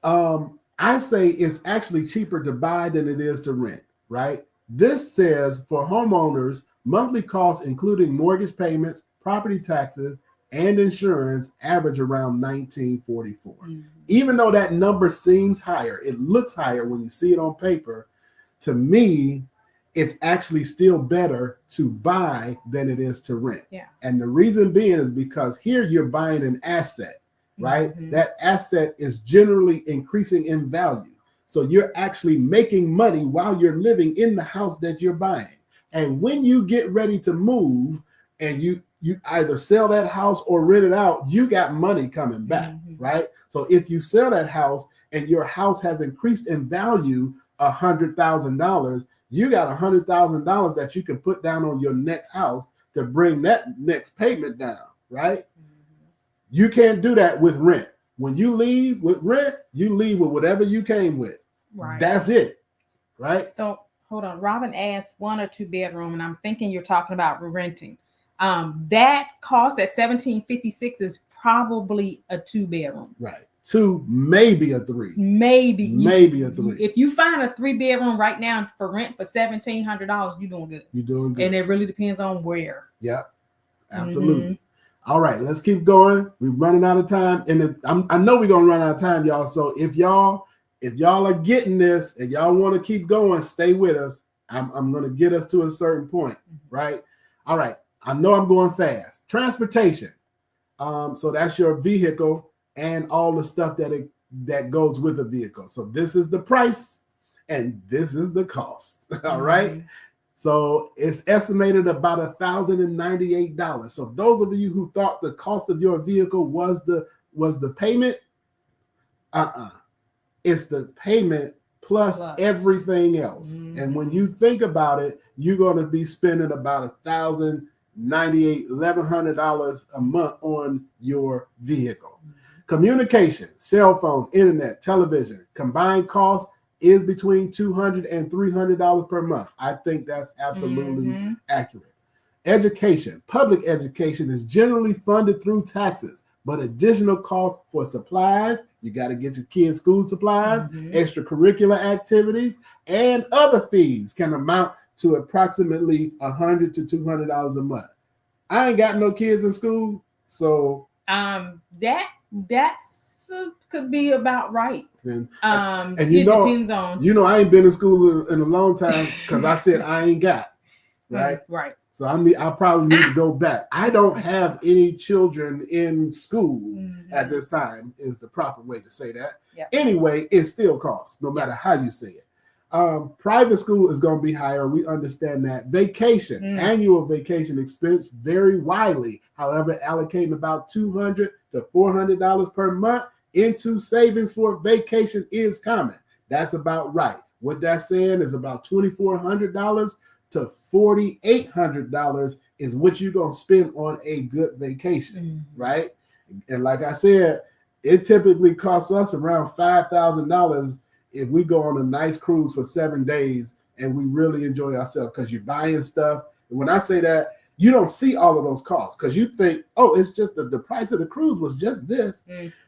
I say it's actually cheaper to buy than it is to rent, right? This says for homeowners, monthly costs, including mortgage payments, property taxes, and insurance, average around $1,944. Even though that number seems higher, it looks higher when you see it on paper. To me, it's actually still better to buy than it is to rent. Yeah. And the reason being is because here you're buying an asset, right? That asset is generally increasing in value. So you're actually making money while you're living in the house that you're buying. And when you get ready to move and you either sell that house or rent it out, you got money coming back, right? So if you sell that house and your house has increased in value $100,000, you got $100,000 that you can put down on your next house to bring that next payment down, right? You can't do that with rent. When you leave with rent, you leave with whatever you came with. Right. That's it, right? So hold on. Robin asked 1 or 2 bedroom, and I'm thinking you're talking about renting. That cost at $1,756 is probably a 2 bedroom. Right. 2, maybe a 3. Maybe a 3. If you find a 3 bedroom right now for rent for $1,700, you're doing good. You're doing good. And it really depends on where. Yeah, absolutely. All right, let's keep going. We're running out of time, and I know we're gonna run out of time, y'all. So if y'all are getting this and y'all want to keep going, stay with us. I'm gonna get us to a certain point, right? All right. I know I'm going fast. Transportation. So that's your vehicle and all the stuff that goes with a vehicle. So this is the price and this is the cost. All right. So it's estimated about $1,098. So those of you who thought the cost of your vehicle was the payment, it's the payment plus everything else. And when you think about it, you're going to be spending about $1,100 a month on your vehicle. Communication, cell phones, internet, television, combined cost is between $200 and $300 per month. I think that's absolutely accurate. Education, public education is generally funded through taxes, but additional costs for supplies, you got to get your kids' school supplies, extracurricular activities, and other fees can amount to approximately $100 to $200 a month. I ain't got no kids in school, so that's could be about right. And it depends on. I ain't been in school in a long time because I said I ain't got, right? Right. So I probably need to go back. I don't have any children in school at this time is the proper way to say that. Yep. Anyway, it still costs no matter how you say it. Private school is going to be higher. We understand that. Vacation, annual vacation expense vary widely. However, allocating about $200 to $400 per month into savings for vacation is common. That's about right. What that's saying is about $2,400 to $4,800 is what you're going to spend on a good vacation, right? And like I said, it typically costs us around $5,000 if we go on a nice cruise for 7 days and we really enjoy ourselves because you're buying stuff. And when I say that, you don't see all of those costs because you think, oh, it's just the price of the cruise was just this.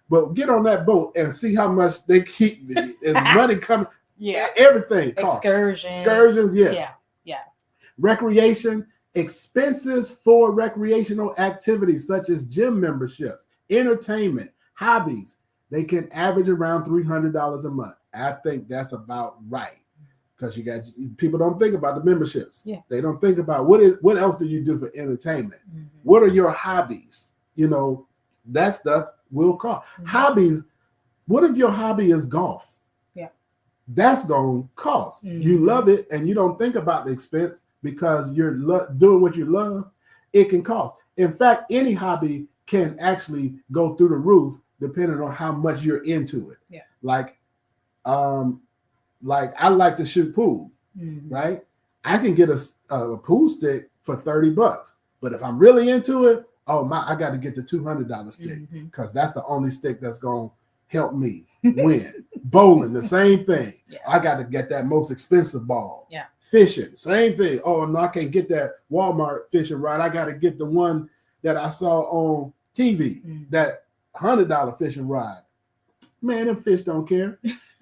But get on that boat and see how much they keep. Is money coming? Yeah. Everything costs. Excursions, yeah. Recreation, expenses for recreational activities such as gym memberships, entertainment, hobbies, they can average around $300 a month. I think that's about right because people don't think about the memberships. Yeah. They don't think about what else do you do for entertainment? What are your hobbies? That stuff will cost. Hobbies. What if your hobby is golf? Yeah. That's going to cost. You love it and you don't think about the expense because you're doing what you love. It can cost. In fact, any hobby can actually go through the roof depending on how much you're into it. Yeah. Like I like to shoot pool, right? I can get a pool stick for $30. But if I'm really into it, I got to get the $200 stick because that's the only stick that's going to help me win. Bowling, the same thing. Yeah. I got to get that most expensive ball. Yeah. Fishing, same thing. Oh, no, I can't get that Walmart fishing rod. I got to get the one that I saw on TV, that $100 fishing rod. Man, them fish don't care.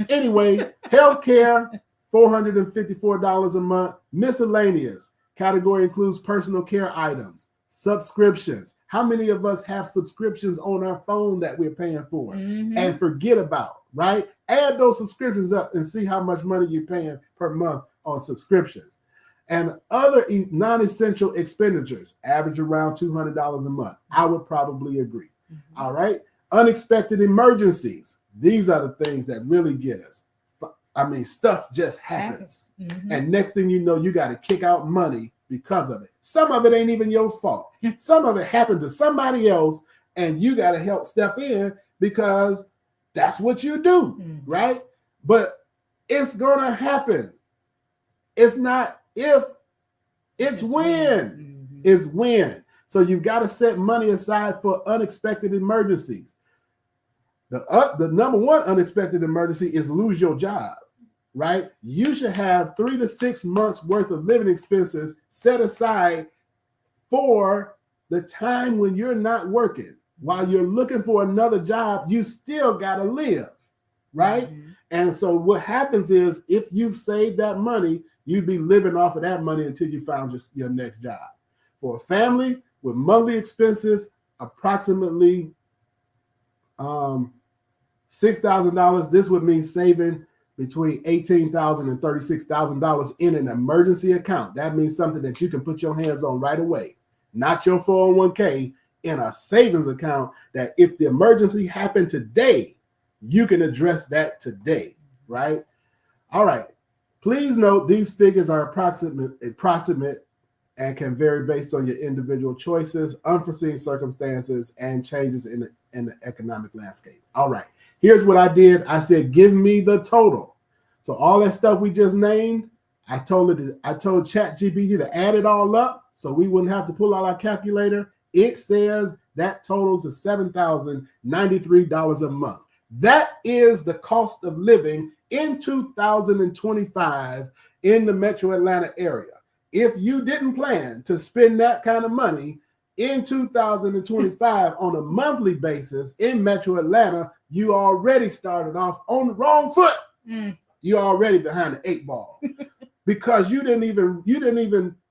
Anyway, healthcare, $454 a month. Miscellaneous category includes personal care items, subscriptions. How many of us have subscriptions on our phone that we're paying for and forget about, right? Add those subscriptions up and see how much money you're paying per month on subscriptions. And other non-essential expenditures average around $200 a month. I would probably agree. All right. Unexpected emergencies. These are the things that really get us. I mean, stuff just happens. And next thing you know, you got to kick out money because of it. Some of it ain't even your fault. Some of it happened to somebody else, and you got to help step in because that's what you do, right? But it's going to happen. It's not if, it's when. It's when. So you've got to set money aside for unexpected emergencies. The number one unexpected emergency is lose your job, right? You should have 3 to 6 months worth of living expenses set aside for the time when you're not working. While you're looking for another job, you still got to live, right? And so what happens is if you've saved that money, you'd be living off of that money until you found your next job. For a family with monthly expenses, approximately $6,000, this would mean saving between $18,000 and $36,000 in an emergency account. That means something that you can put your hands on right away, not your 401k, in a savings account that if the emergency happened today, you can address that today, right? All right. Please note these figures are approximate and can vary based on your individual choices, unforeseen circumstances, and changes in the economic landscape. All right. Here's what I did. I said, give me the total. So all that stuff we just named, I told ChatGPT to add it all up so we wouldn't have to pull out our calculator. It says that totals to $7,093 a month. That is the cost of living in 2025 in the Metro Atlanta area. If you didn't plan to spend that kind of money in 2025 on a monthly basis in Metro Atlanta, you already started off on the wrong foot. You're already behind the 8 ball because you didn't even,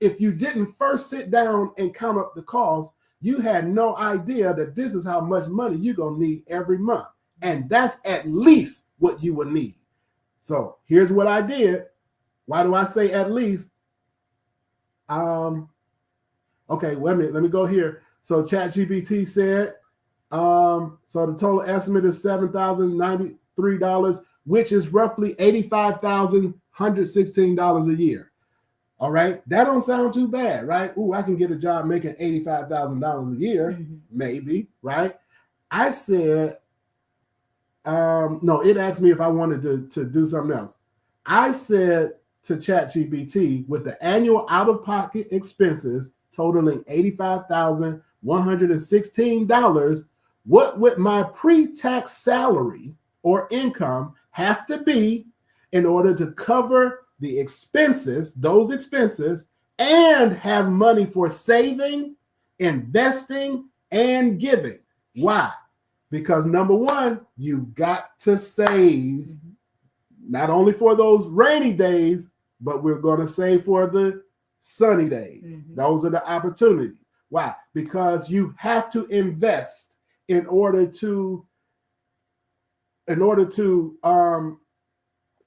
if you didn't first sit down and count up the cost, you had no idea that this is how much money you're going to need every month. And that's at least what you would need. So here's what I did. Why do I say at least? Okay, wait a minute. Let me go here. So ChatGPT said, so the total estimate is $7,093, which is roughly $85,116 a year. All right. That don't sound too bad, right? Ooh, I can get a job making $85,000 a year, maybe, right? I said, no, it asked me if I wanted to do something else. I said to ChatGPT, with the annual out-of-pocket expenses totaling $85,116, what would my pre-tax salary or income have to be in order to cover the expenses, those expenses, and have money for saving, investing, and giving? Why? Because number one, you got to save not only for those rainy days, but we're going to save for the sunny days. Those are the opportunities. Why? Because you have to invest in order to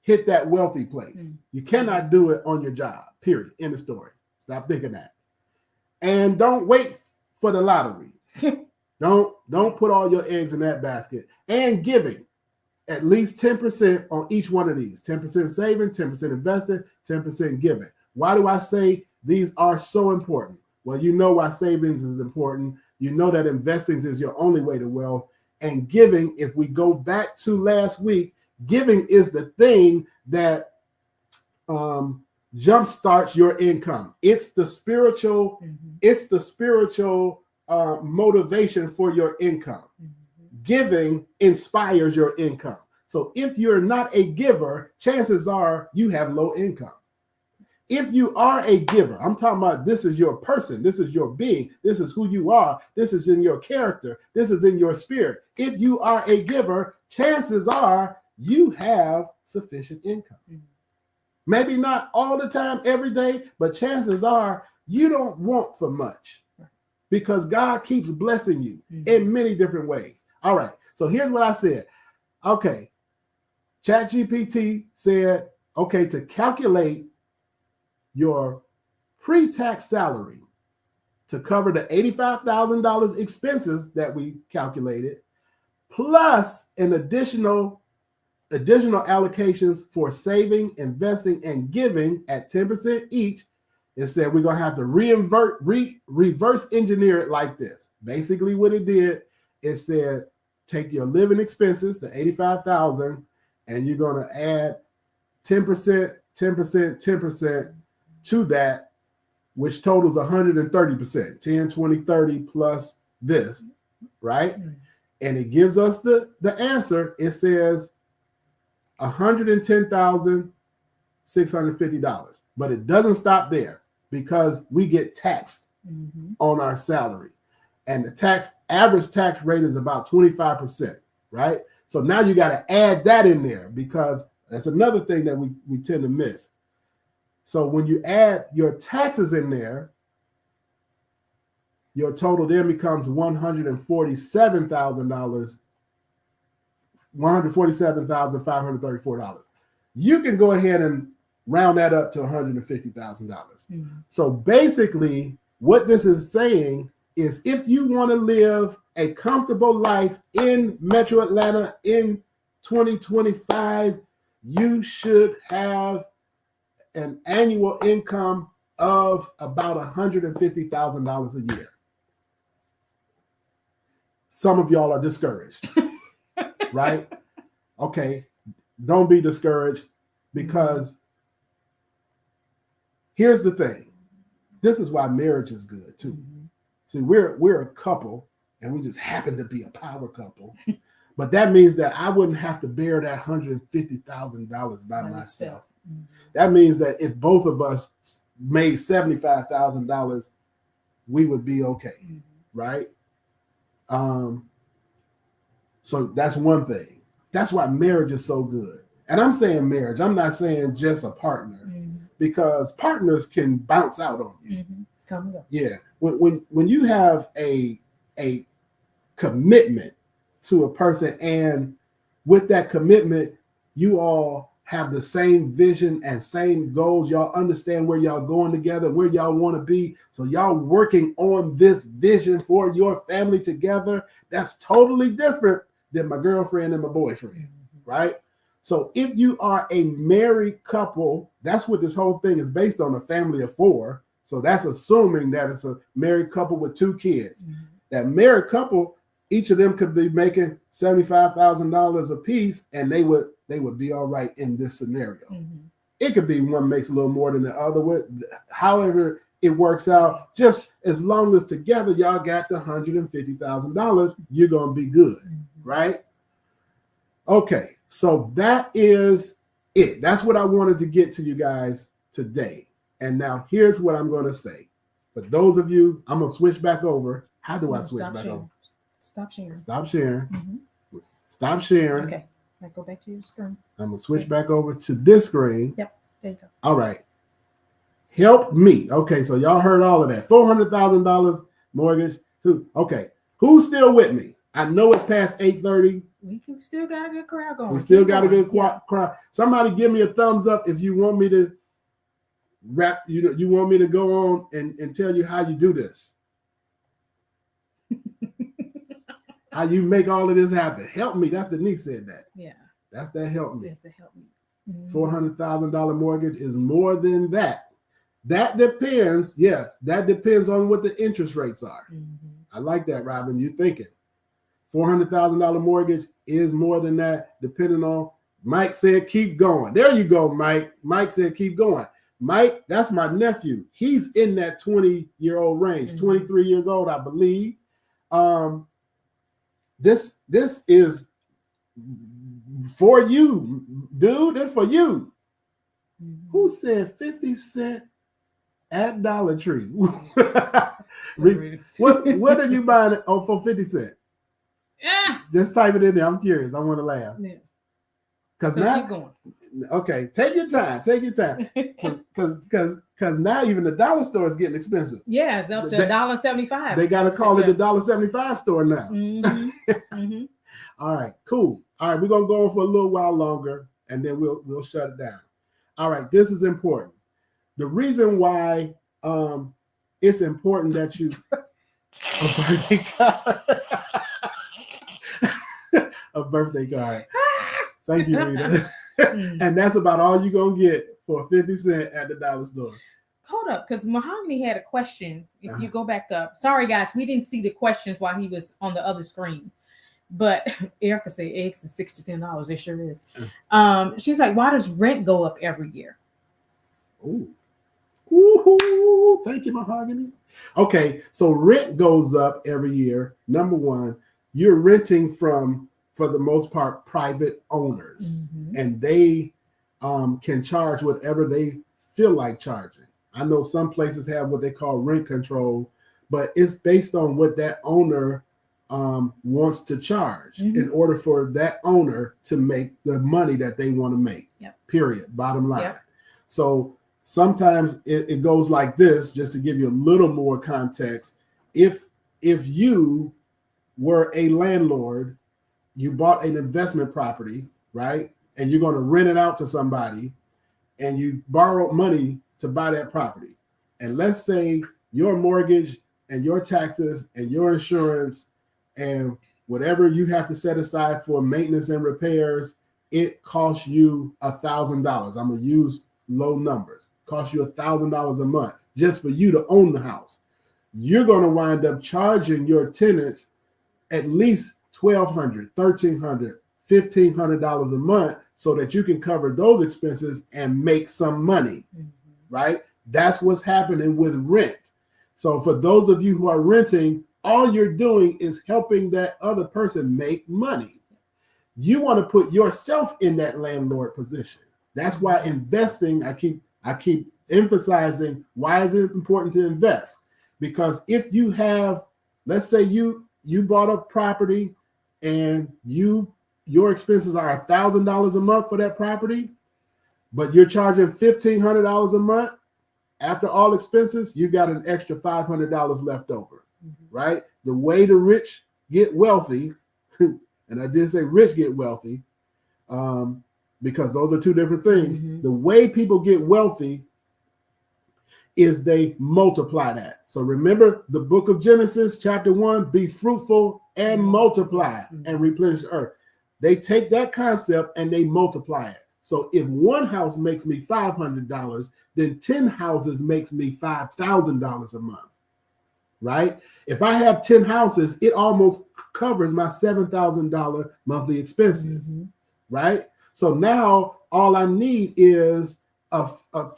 hit that wealthy place. You cannot do it on your job, period. End of story. Stop thinking that. And don't wait for the lottery. Don't put all your eggs in that basket. And giving at least 10% on each one of these. 10% saving, 10% investing, 10% giving. Why do I say these are so important? Well, you know why savings is important. You know that investing is your only way to wealth. And giving, if we go back to last week, giving is the thing that jumpstarts your income. It's the spiritual, motivation for your income. Giving inspires your income. So if you're not a giver, chances are you have low income. If you are a giver, I'm talking about this is your person, this is your being, this is who you are, this is in your character, this is in your spirit. If you are a giver, chances are you have sufficient income. Maybe not all the time, every day, but chances are you don't want for much because God keeps blessing you in many different ways. All right, so here's what I said. Okay, ChatGPT said, okay, to calculate your pre-tax salary to cover the $85,000 expenses that we calculated, plus an additional allocations for saving, investing, and giving at 10% each. It said we're gonna have to reverse engineer it like this. Basically, what it did, it said take your living expenses, the $85,000, and you're gonna add 10%, 10%, 10% to that, which totals 130%, 10, 20, 30 plus this, right? And it gives us the answer. It says $110,650, but it doesn't stop there because we get taxed on our salary, and the average tax rate is about 25%, right? So now you got to add that in there because that's another thing that we tend to miss. So when you add your taxes in there, your total then becomes $147,534. You can go ahead and round that up to $150,000. So basically, what this is saying is if you want to live a comfortable life in Metro Atlanta in 2025, you should have an annual income of about $150,000 a year. Some of y'all are discouraged, right? Okay, don't be discouraged because here's the thing. This is why marriage is good too. See, we're a couple and we just happen to be a power couple. But that means that I wouldn't have to bear that $150,000 by myself. That means that if both of us made $75,000, we would be okay, right? So that's one thing. That's why marriage is so good. And I'm saying marriage. I'm not saying just a partner because partners can bounce out on you. Come and go. Yeah. When you have a commitment to a person, and with that commitment, you all have the same vision and same goals. Y'all understand where y'all going together, where y'all want to be. So y'all working on this vision for your family together. That's totally different than my girlfriend and my boyfriend, right? So if you are a married couple, that's what this whole thing is based on, a family of 4. So that's assuming that it's a married couple with 2 kids. That married couple, each of them could be making $75,000 a piece, and they would be all right in this scenario. It could be one makes a little more than the other. However it works out, just as long as together y'all got the $150,000, you're gonna be good, right? Okay, so that is it. That's what I wanted to get to you guys today. And now here's what I'm gonna say. For those of you, I'm gonna switch back over. How do I switch back over? Stop sharing. Stop sharing. Stop sharing. Okay. Now go back to your screen. I'm gonna switch back over to this screen. Yep. There you go. All right. Help me. Okay, so y'all heard all of that. $400,000 mortgage. Okay. Who's still with me? I know it's past 8:30. We still got a good crowd going. We still got a good crowd. Somebody give me a thumbs up if you want me to wrap. You want me to go on and tell you how you do this. How you make all of this happen. Help me. That's Denise said that. Yeah. That's that help me. That's the help me. $400,000 mortgage is more than that. That depends. Yes, that depends on what the interest rates are. I like that, Robin. You're thinking. $400,000 mortgage is more than that, depending on. Mike said, keep going. There you go, Mike. Mike said, keep going. Mike, that's my nephew. He's in that 20-year-old range, 23 years old, I believe. This is for you, dude. This for you. Who said 50 cent at Dollar Tree? What are you buying it for 50 cent? Yeah. Just type it in there. I'm curious. I want to laugh. Yeah. Because So now, keep going. okay, take your time. Because now even the dollar store is getting expensive. Yeah, it's up to $1.75. They got to call it the $1.75 store now. All right, cool. All right, we're gonna go on for a little while longer, and then we'll shut it down. All right, this is important. The reason why it's important that you a birthday card. A birthday card. Thank you, Rita. And that's about all you're gonna get for 50 cents at the dollar store. Hold up, because Mahogany had a question. If you go back up. Sorry, guys, we didn't see the questions while he was on the other screen. But Erica said eggs is $6 to $10. It sure is. She's like, why does rent go up every year? Ooh. Ooh, thank you, Mahogany. Okay, so rent goes up every year. Number one, you're renting from, for the most part, private owners, and they can charge whatever they feel like charging. I know some places have what they call rent control, but it's based on what that owner wants to charge in order for that owner to make the money that they want to make. Period. Bottom line. So sometimes it goes like this, just to give you a little more context. If you were a landlord, you bought an investment property, right? And you're going to rent it out to somebody, and you borrowed money to buy that property. And let's say your mortgage and your taxes and your insurance and whatever you have to set aside for maintenance and repairs, it costs you $1,000. I'm going to use low numbers. Costs you $1,000 a month just for you to own the house. You're going to wind up charging your tenants at least $1,200, $1,300, $1,500 a month so that you can cover those expenses and make some money, right? That's what's happening with rent. So for those of you who are renting, all you're doing is helping that other person make money. You want to put yourself in that landlord position. That's why investing, I keep emphasizing, why is it important to invest? Because if you have, let's say you bought a property and your expenses are $1,000 a month for that property, but you're charging $1,500 a month, after all expenses, you got an extra $500 left over, right? The way the rich get wealthy, and I did say rich get wealthy, because those are two different things. The way people get wealthy is they multiply that. So remember the book of Genesis, chapter 1, be fruitful and multiply and replenish the earth. They take that concept and they multiply it. So if one house makes me $500, then 10 houses makes me $5,000 a month, right? If I have 10 houses, it almost covers my $7,000 monthly expenses, right? So now all I need is a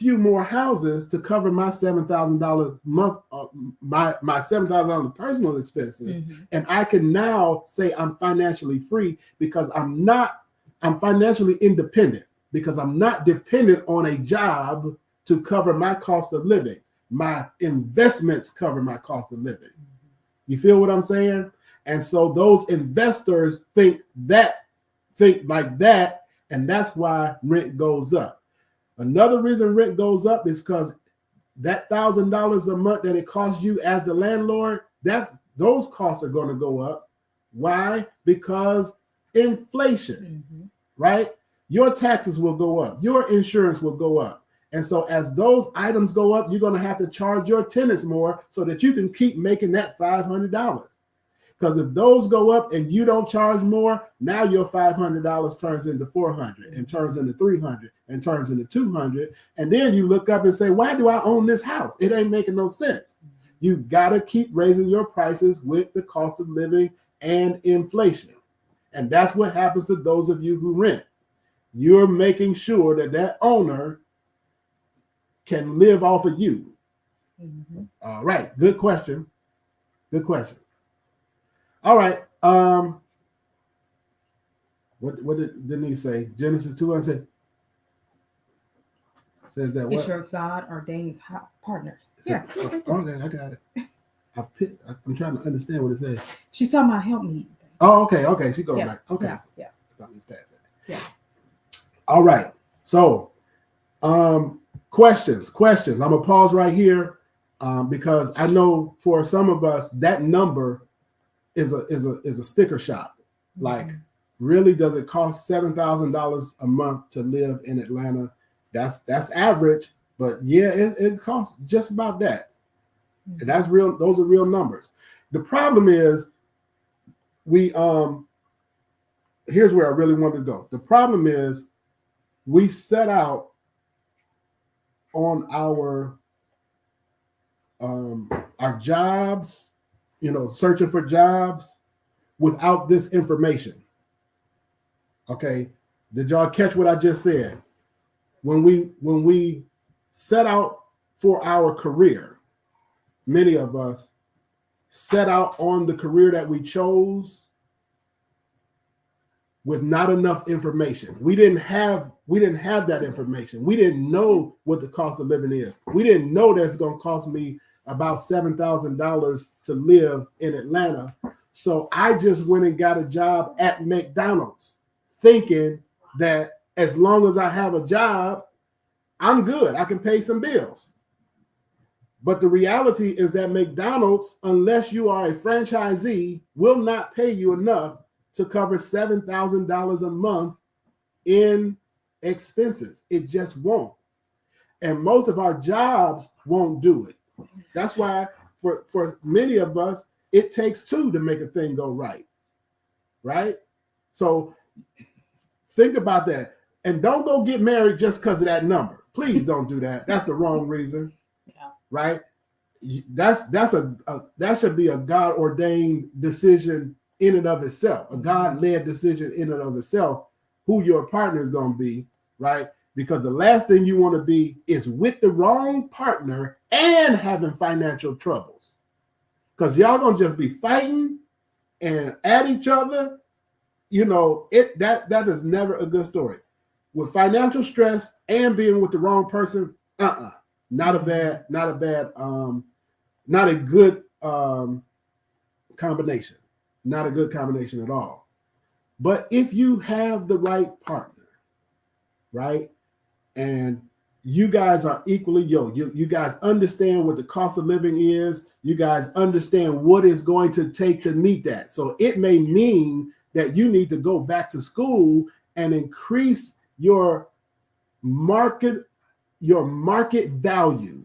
few more houses to cover my $7,000 month, my $7,000 personal expenses, and I can now say I'm financially free because I'm financially independent, because I'm not dependent on a job to cover my cost of living. My investments cover my cost of living. You feel what I'm saying? And so those investors think like that, and that's why rent goes up. Another reason rent goes up is because that $1,000 a month that it costs you as a landlord, those costs are going to go up. Why? Because inflation, right? Your taxes will go up. Your insurance will go up. And so as those items go up, you're going to have to charge your tenants more so that you can keep making that $500. Because if those go up and you don't charge more, now your $500 turns into $400 and turns into $300 and turns into $200. And then you look up and say, why do I own this house? It ain't making no sense. You got to keep raising your prices with the cost of living and inflation. And that's what happens to those of you who rent. You're making sure that owner can live off of you? Mm-hmm. All right. Good question. Good question. All right. What did Denise say? Genesis 2 says that It's what? your God ordained partner. Yeah. Okay, I got it. I'm trying to understand what it says. She's talking about help me. Oh, okay. She going back. Okay. Yeah. Yeah. All right. So, questions. I'm gonna pause right here because I know for some of us that number is a sticker shock. Mm-hmm. Like, really, does it cost $7,000 a month to live in Atlanta? That's average, but yeah, it costs just about that. Mm-hmm. And that's real. Those are real numbers. The problem is here's where I really wanted to go. The problem is we set out on our jobs, searching for jobs without this information. Okay, did y'all catch what I just said? When we set out for our career, many of us set out on the career that we chose with not enough information. We didn't have that information. We didn't know what the cost of living is. We didn't know that it's going to cost me about $7,000 to live in Atlanta. So I just went and got a job at McDonald's, thinking that as long as I have a job, I'm good. I can pay some bills. But the reality is that McDonald's, unless you are a franchisee, will not pay you enough to cover $7,000 a month in expenses. It just won't. And most of our jobs won't do it. That's why for many of us, it takes two to make a thing go right. Right? So think about that. And don't go get married just because of that number. Please don't do that. That's the wrong reason. Yeah. Right? That should be a God-ordained decision in and of itself, a God-led decision in and of itself, who your partner is going to be, right? Because the last thing you want to be is with the wrong partner and having financial troubles. Because y'all going to just be fighting and at each other. That is never a good story. With financial stress and being with the wrong person, not a good combination. Not a good combination at all. But if you have the right partner, right, and you guys are equally yoked, you guys understand what the cost of living is, you guys understand what it's going to take to meet that. So it may mean that you need to go back to school and increase your market value,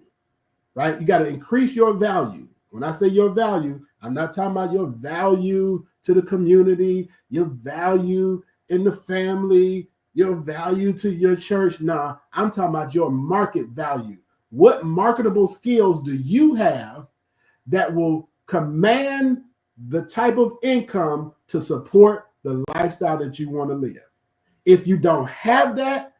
right? You got to increase your value. When I say your value, I'm not talking about your value to the community, your value in the family, your value to your church. Nah, I'm talking about your market value. What marketable skills do you have that will command the type of income to support the lifestyle that you want to live? If you don't have that,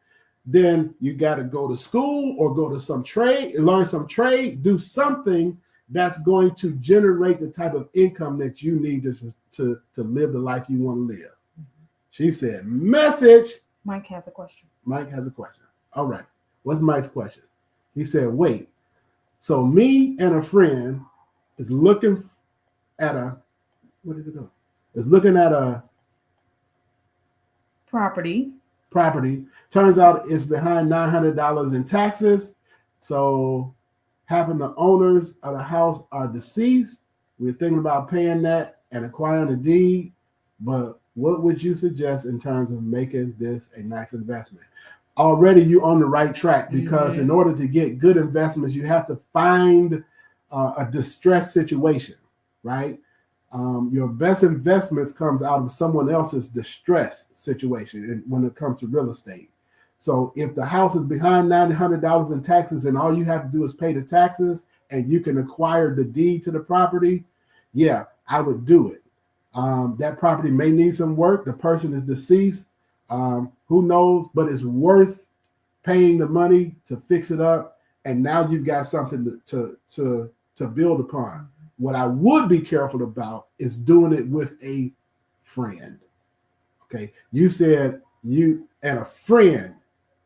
then you got to go to school or go to some trade, learn some trade, do something that's going to generate the type of income that you need to live the life you want to live. She said, message. Mike has a question. All right. What's Mike's question? He said, wait. So me and a friend is looking at where did it go? Is looking at a property. Turns out it's behind $900 in taxes. So happen the owners of the house are deceased. We're thinking about paying that and acquiring a deed. But what would you suggest in terms of making this a nice investment? Already you're on the right track, because in order to get good investments, you have to find a distressed situation, right? Your best investments comes out of someone else's distressed situation when it comes to real estate. So if the house is behind $900 in taxes and all you have to do is pay the taxes and you can acquire the deed to the property, yeah, I would do it. That property may need some work. The person is deceased. Who knows? But it's worth paying the money to fix it up and now you've got something to build upon. What I would be careful about is doing it with a friend. Okay, you said you and a friend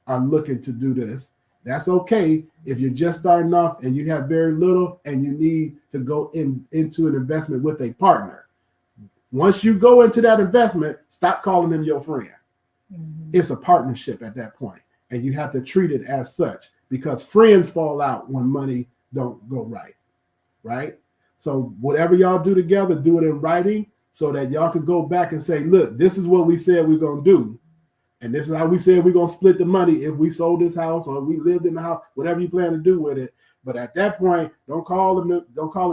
are looking to do this. That's okay if you're just starting off and you have very little and you need to go into an investment with a partner. Once you go into that investment, stop calling them your friend. It's a partnership at that point, and you have to treat it as such, because friends fall out when money don't go right, right? So whatever y'all do together, do it in writing so that y'all can go back and say, look, this is what we said we're going to do. And this is how we said we're going to split the money if we sold this house or we lived in the house, whatever you plan to do with it. But at that point, don't call them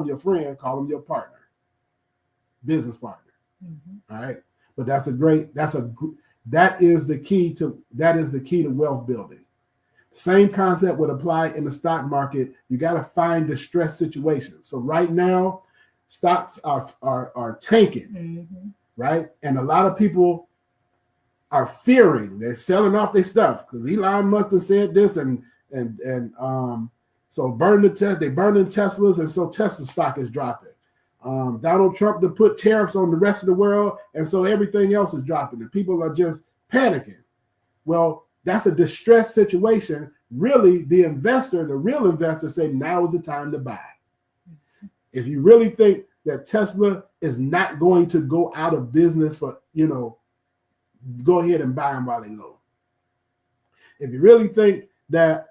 your friend, call them your partner, business partner. All right. But that is the key to wealth building. Same concept would apply in the stock market. You got to find distressed situations. So right now, stocks are tanking, right? And a lot of people are fearing. They're selling off their stuff because Elon Musk have said this, and so they burning Teslas, and so Tesla stock is dropping. Donald Trump to put tariffs on the rest of the world, and so everything else is dropping, and people are just panicking. Well, that's a distressed situation. Really, the real investor, say now is the time to buy. If you really think that Tesla is not going to go out of business go ahead and buy them while they're low. If you really think that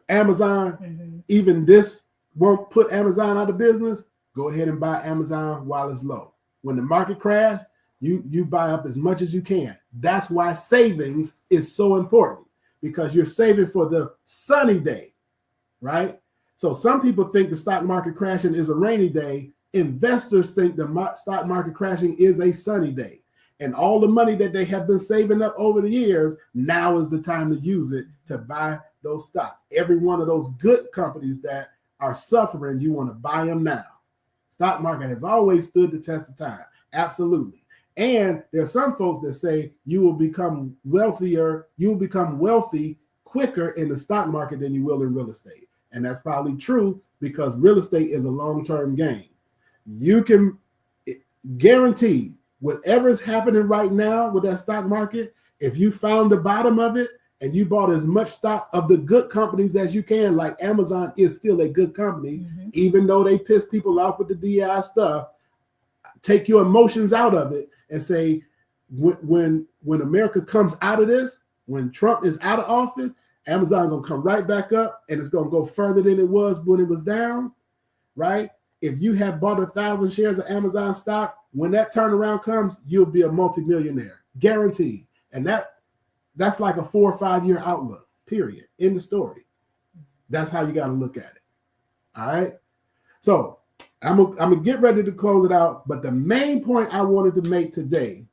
Amazon, even this won't put Amazon out of business, go ahead and buy Amazon while it's low. When the market crashes, you buy up as much as you can. That's why savings is so important, because you're saving for the sunny day, right? So some people think the stock market crashing is a rainy day. Investors think the stock market crashing is a sunny day. And all the money that they have been saving up over the years, now is the time to use it to buy those stocks. Every one of those good companies that are suffering, you want to buy them now. Stock market has always stood the test of time. Absolutely. And there's some folks that say you will become wealthy quicker in the stock market than you will in real estate. And that's probably true, because real estate is a long-term game. You can guarantee whatever's happening right now with that stock market, if you found the bottom of it and you bought as much stock of the good companies as you can, like Amazon is still a good company, even though they piss people off with the DI stuff, take your emotions out of it and say, when America comes out of this, when Trump is out of office, Amazon gonna come right back up, and it's gonna go further than it was when it was down, right? If you have bought 1,000 shares of Amazon stock, when that turnaround comes, you'll be a multimillionaire, guaranteed. And that's like a 4 or 5 year outlook, period. In the story. That's how you got to look at it. All right. So I'm gonna get ready to close it out. But the main point I wanted to make today,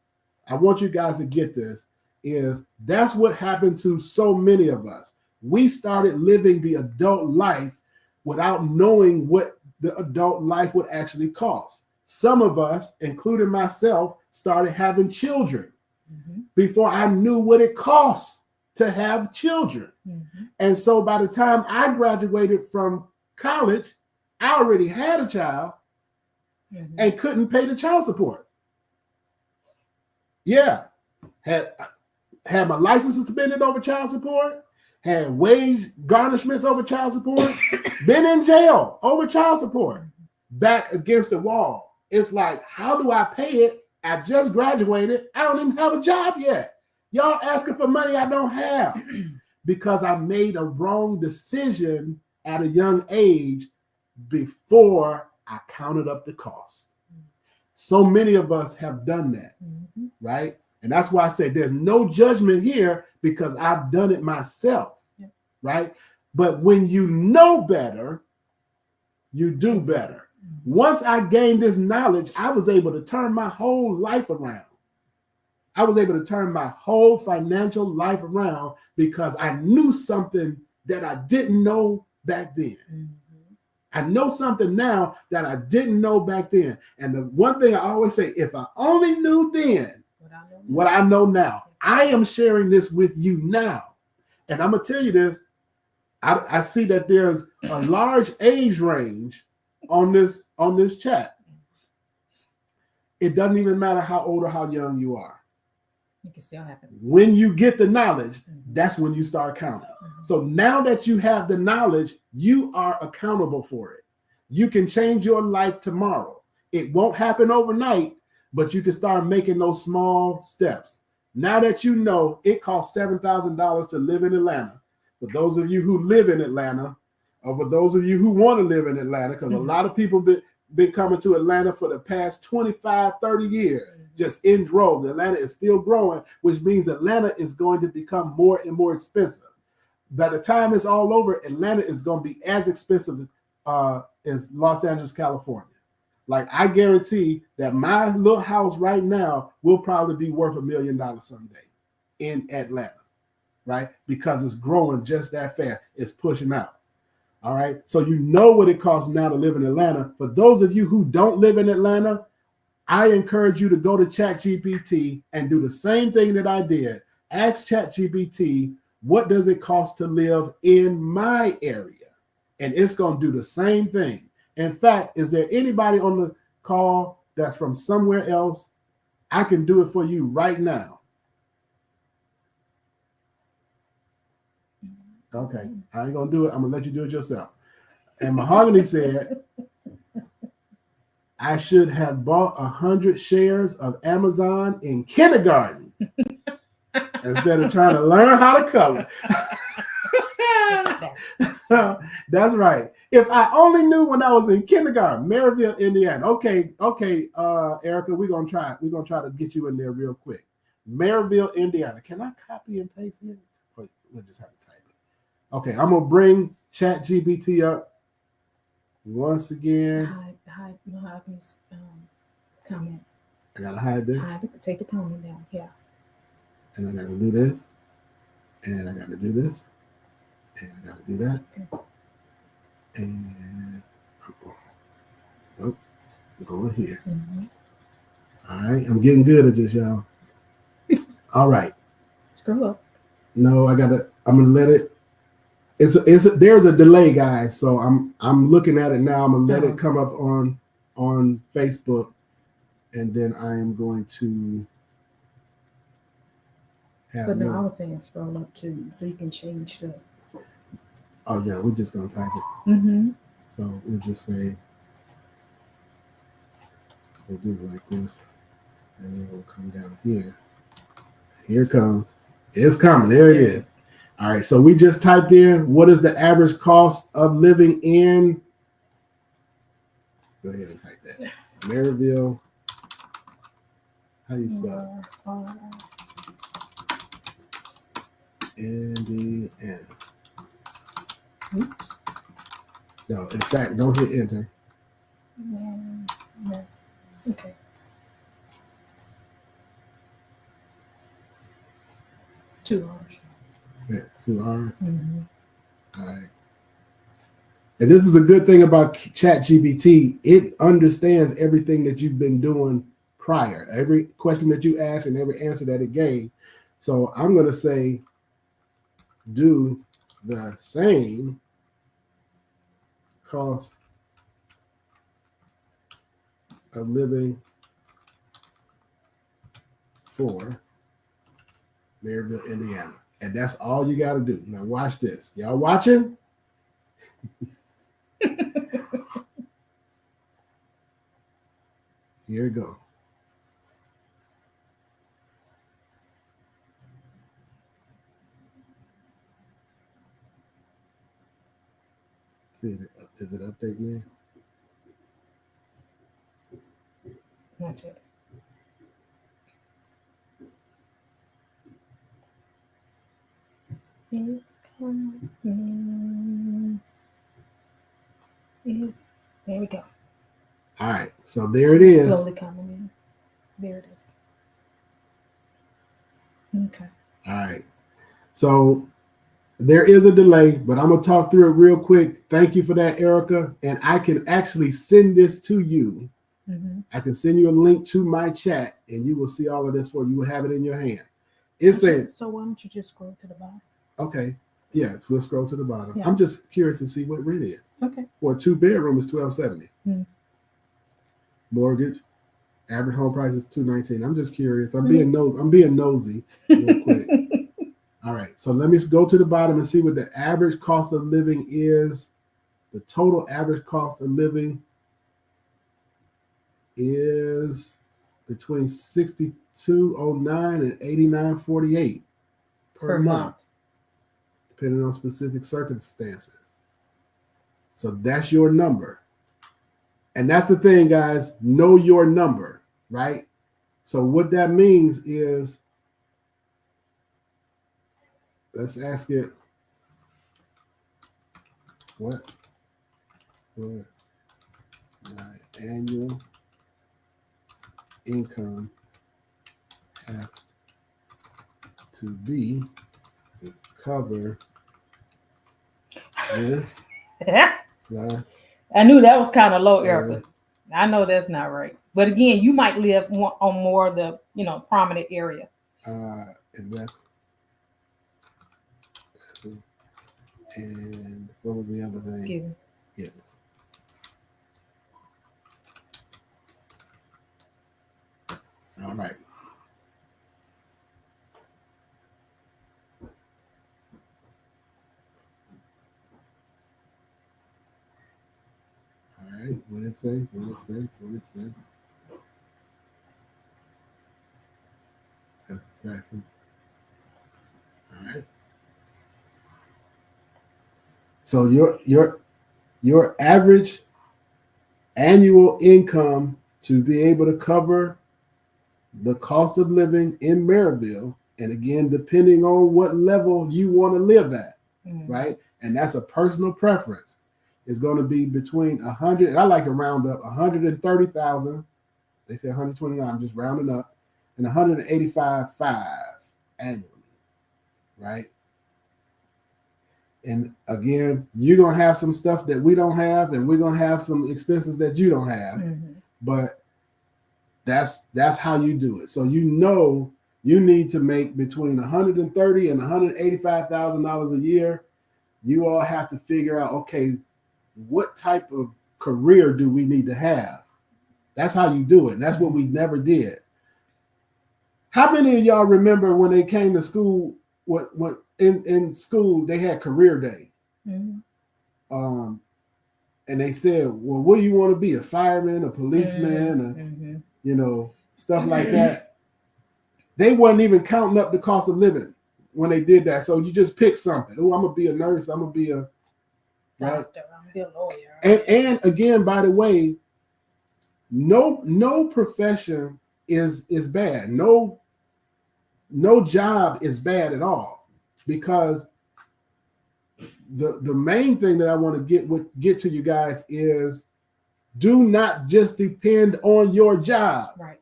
I want you guys to get this, is that's what happened to so many of us. We started living the adult life without knowing what the adult life would actually cost. Some of us, including myself, started having children before I knew what it costs to have children. And so by the time I graduated from college, I already had a child and couldn't pay the child support. Yeah. Had my license suspended over child support, had wage garnishments over child support, been in jail over child support, back against the wall. It's like, how do I pay it? I just graduated. I don't even have a job yet. Y'all asking for money I don't have, because I made a wrong decision at a young age before I counted up the cost. So many of us have done that, right? And that's why I say there's no judgment here, because I've done it myself, right? But when you know better, you do better. Once I gained this knowledge, I was able to turn my whole life around. I was able to turn my whole financial life around because I knew something that I didn't know back then. I know something now that I didn't know back then. And the one thing I always say, if I only knew then what I know now, I am sharing this with you now. And I'm going to tell you this, I see that there's a large age range on this chat. It doesn't even matter how old or how young you are. You can still have it. When you get the knowledge, that's when you start counting. So now that you have the knowledge, you are accountable for it. You can change your life tomorrow. It won't happen overnight, but you can start making those small steps. Now that you know it costs $7,000 to live in Atlanta, for those of you who live in Atlanta, or for those of you who want to live in Atlanta, because a lot of people been coming to Atlanta for the past 25, 30 years, just in droves. Atlanta is still growing, which means Atlanta is going to become more and more expensive. By the time it's all over, Atlanta is going to be as expensive as Los Angeles, California. Like, I guarantee that my little house right now will probably be worth $1 million someday in Atlanta, right? Because it's growing just that fast. It's pushing out. All right. So you know what it costs now to live in Atlanta. For those of you who don't live in Atlanta, I encourage you to go to ChatGPT and do the same thing that I did. Ask ChatGPT, what does it cost to live in my area? And it's going to do the same thing. In fact, is there anybody on the call that's from somewhere else? I can do it for you right now. Okay, I ain't going to do it. I'm going to let you do it yourself. And Mahogany said, I should have bought 100 shares of Amazon in kindergarten instead of trying to learn how to color. That's right. If I only knew when I was in kindergarten, Maryville, Indiana. Okay, Erica, we're gonna try to get you in there real quick. Maryville, Indiana. Can I copy and paste here? Or we'll just have to type it. Okay, I'm gonna bring ChatGPT up once again. Hide Mahogany's comment. I gotta hide this. Take the comment down. Yeah. And I gotta do this. And I gotta do this. And I gotta do that. And go here. All right, I'm getting good at this, y'all. All right. Scroll up. No, I'm gonna let it. There's a delay, guys. So I'm looking at it now. I'm gonna let it come up on Facebook, and then I am going to have. But no, I was saying scroll up too, so you can change the. Oh yeah, we're just gonna type it. So we'll just say we'll do it like this, and then we'll come down here. Here it comes. It's coming. There it is. All right. So we just typed in what is the average cost of living in. Go ahead and type that. Maryville. How do you spell it? Indiana. No, in fact, don't hit enter. No. Okay. $2. Yeah, $2. All right. And this is a good thing about ChatGPT. It understands everything that you've been doing prior. Every question that you asked and every answer that it gave. So I'm going to say, do the same cost of living for Maryville, Indiana. And that's all you got to do. Now watch this. Y'all watching? Here we go. See, is it update me? Not yet. It's coming. There we go. All right, so there it is. Slowly coming in. There it is. Okay. All right. So there is a delay, but I'm going to talk through it real quick. Thank you for that, Erica. And I can actually send this to you. I can send you a link to my chat, and you will see all of this for you. You will have it in your hand. It's saying. So why don't you just scroll to the bottom? Okay. Yeah, we'll scroll to the bottom. Yeah. I'm just curious to see what rent is. Okay. For a 2-bedroom is $1,270. Mm. Mortgage, average home price is $219. I'm just curious. I'm being nosy real quick. All right, so let me go to the bottom and see what the average cost of living is. The total average cost of living is between $62.09 and $89.48 per month, depending on specific circumstances. So that's your number. And that's the thing, guys. Know your number, right? So what that means is, let's ask it, what would my annual income have to be to cover this plus? I knew that was kind of low, Erica. I know that's not right. But again, you might live on more of the, prominent area. Invest. And what was the other thing? Giving. All right. All right. What did it say? Exactly. All right. So your average annual income to be able to cover the cost of living in Maryville, and again, depending on what level you want to live at, right? And that's a personal preference. Is going to be between 100, and I like to round up, 130,000. They say 129. I'm just rounding up, and 185,500 annually, right? And again, you're gonna have some stuff that we don't have, and we're gonna have some expenses that you don't have. But that's how you do it. So you need to make between $130,000 and $185,000 a year. You all have to figure out, okay, what type of career do we need to have? That's how you do it. That's what we never did. How many of y'all remember when they came to school? What in school they had career day, and they said, "Well, what do you want to be? A fireman, a policeman, stuff like that." They wasn't even counting up the cost of living when they did that. So you just pick something. Oh, I'm gonna be a nurse. I'm gonna be a doctor. I'm gonna be a lawyer. And again, by the way, no profession is bad. No job is bad at all, because the main thing that I want to get to you guys is, do not just depend on your job. Right.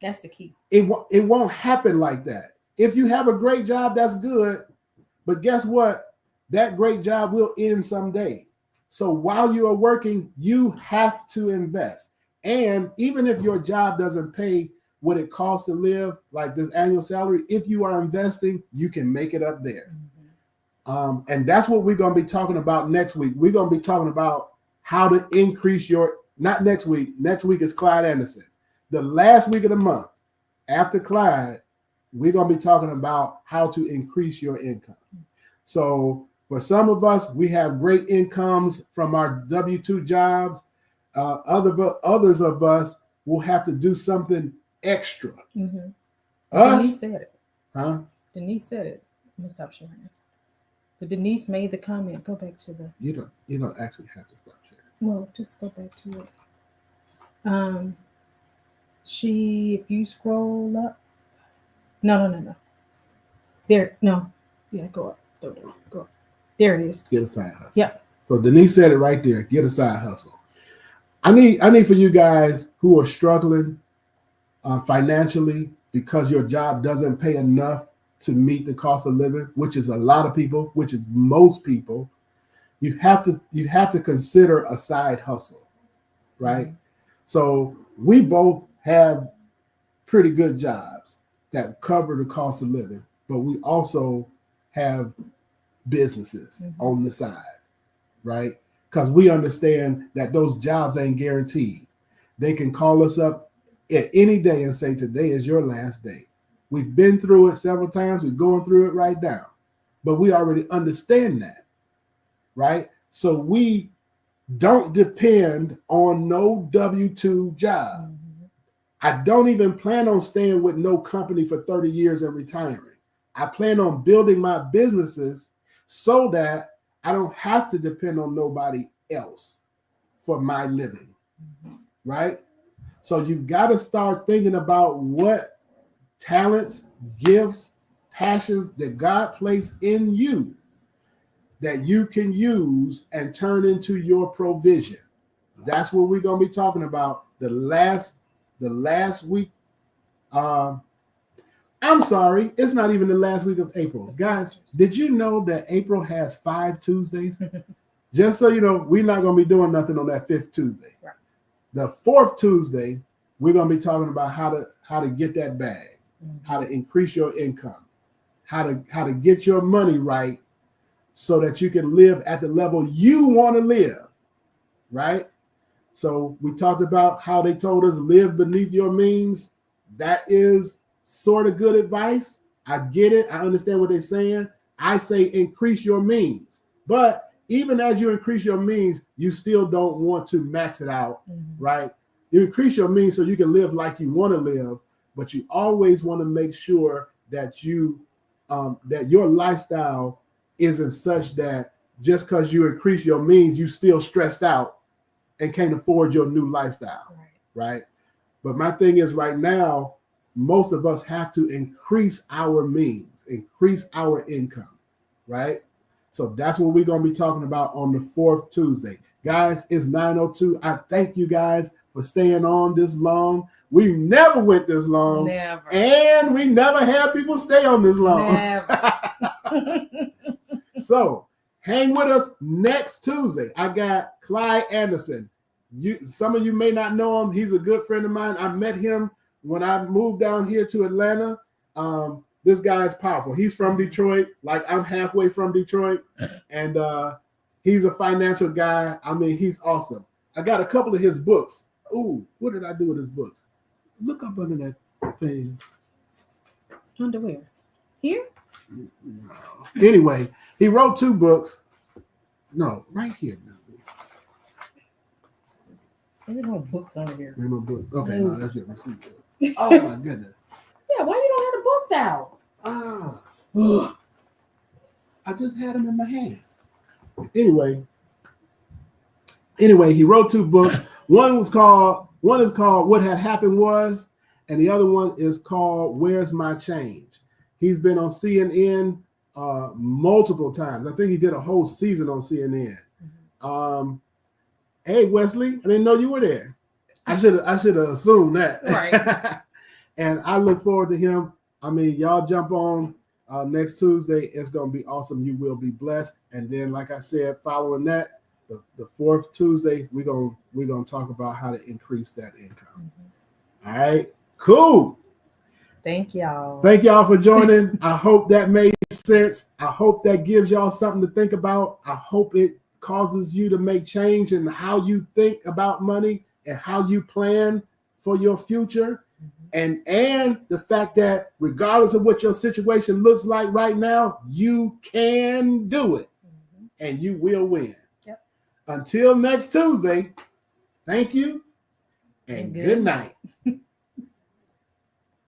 That's the key. It won't happen like that. If you have a great job, that's good, but guess what? That great job will end someday. So while you are working, you have to invest. And even if your job doesn't pay what it costs to live, like this annual salary, if you are investing, you can make it up there. And that's what we're going to be talking about next week. We're going to be talking about how to increase not next week. Next week is Clyde Anderson. The last week of the month after Clyde, we're going to be talking about how to increase your income. So for some of us, we have great incomes from our W-2 jobs. Others of us will have to do something extra. Denise said it. Huh? Denise said it. Let me stop sharing it. But Denise made the comment. Go back to the. You don't actually have to stop sharing. Well, just go back to it. If you scroll up. No. There, no. Yeah, go up. Go up. There it is. Get a side hustle. Yep. So Denise said it right there. Get a side hustle. I need for you guys who are struggling financially because your job doesn't pay enough to meet the cost of living, which is a lot of people, which is most people. You have to consider a side hustle, right? So we both have pretty good jobs that cover the cost of living, but we also have businesses on the side, right? Because we understand that those jobs ain't guaranteed. They can call us up at any day and say, today is your last day. We've been through it several times. We're going through it right now. But we already understand that, right? So we don't depend on no W-2 job. I don't even plan on staying with no company for 30 years and retiring. I plan on building my businesses so that I don't have to depend on nobody else for my living, right? So you've got to start thinking about what talents, gifts, passions that God placed in you that you can use and turn into your provision. That's what we're going to be talking about the last week. I'm sorry, it's not even the last week of April. Guys, did you know that April has 5 Tuesdays? Just so you know, we're not going to be doing nothing on that 5th Tuesday. Right. The 4th Tuesday, we're going to be talking about how to get that bag, how to increase your income, how to get your money right so that you can live at the level you want to live, right? So we talked about how they told us live beneath your means. That is sort of good advice. I get it. I understand what they're saying. I say increase your means. But even as you increase your means, you still don't want to max it out, right? You increase your means so you can live like you want to live, but you always want to make sure that you that your lifestyle isn't such that just because you increase your means, you still stressed out and can't afford your new lifestyle, right? But my thing is right now, most of us have to increase our means, increase our income, right? So that's what we're going to be talking about on the 4th Tuesday. Guys, it's 9:02. I thank you guys for staying on this long. We never went this long. Never. And we never had people stay on this long. Never. So hang with us next Tuesday. I got Clyde Anderson. Some of you may not know him. He's a good friend of mine. I met him when I moved down here to Atlanta. This guy is powerful. He's from Detroit. Like I'm halfway from Detroit. And he's a financial guy. I mean, he's awesome. I got a couple of his books. Ooh, what did I do with his books? Look up under that thing. Underwear. Here? No. Anyway, he wrote 2 books. No, right here. There's no books under here. There's no book. Okay, no, that's your receipt. Oh my goodness. Yeah, why you don't have the books out? I just had them in my hand. Anyway, he wrote 2 books. One is called What Had Happened Was, and the other one is called Where's My Change? He's been on CNN multiple times. I think he did a whole season on CNN. Hey Wesley, I didn't know you were there. I should have assumed that. Right. And I look forward to him. I mean, y'all jump on next Tuesday. It's gonna be awesome. You will be blessed. And then, like I said, following that, the 4th Tuesday, we're gonna talk about how to increase that income. All right, cool. Thank y'all. Thank y'all for joining. I hope that made sense. I hope that gives y'all something to think about. I hope it causes you to make change in how you think about money and how you plan for your future. And the fact that regardless of what your situation looks like right now, you can do it and you will win. Yep. Until next Tuesday, thank you and good night.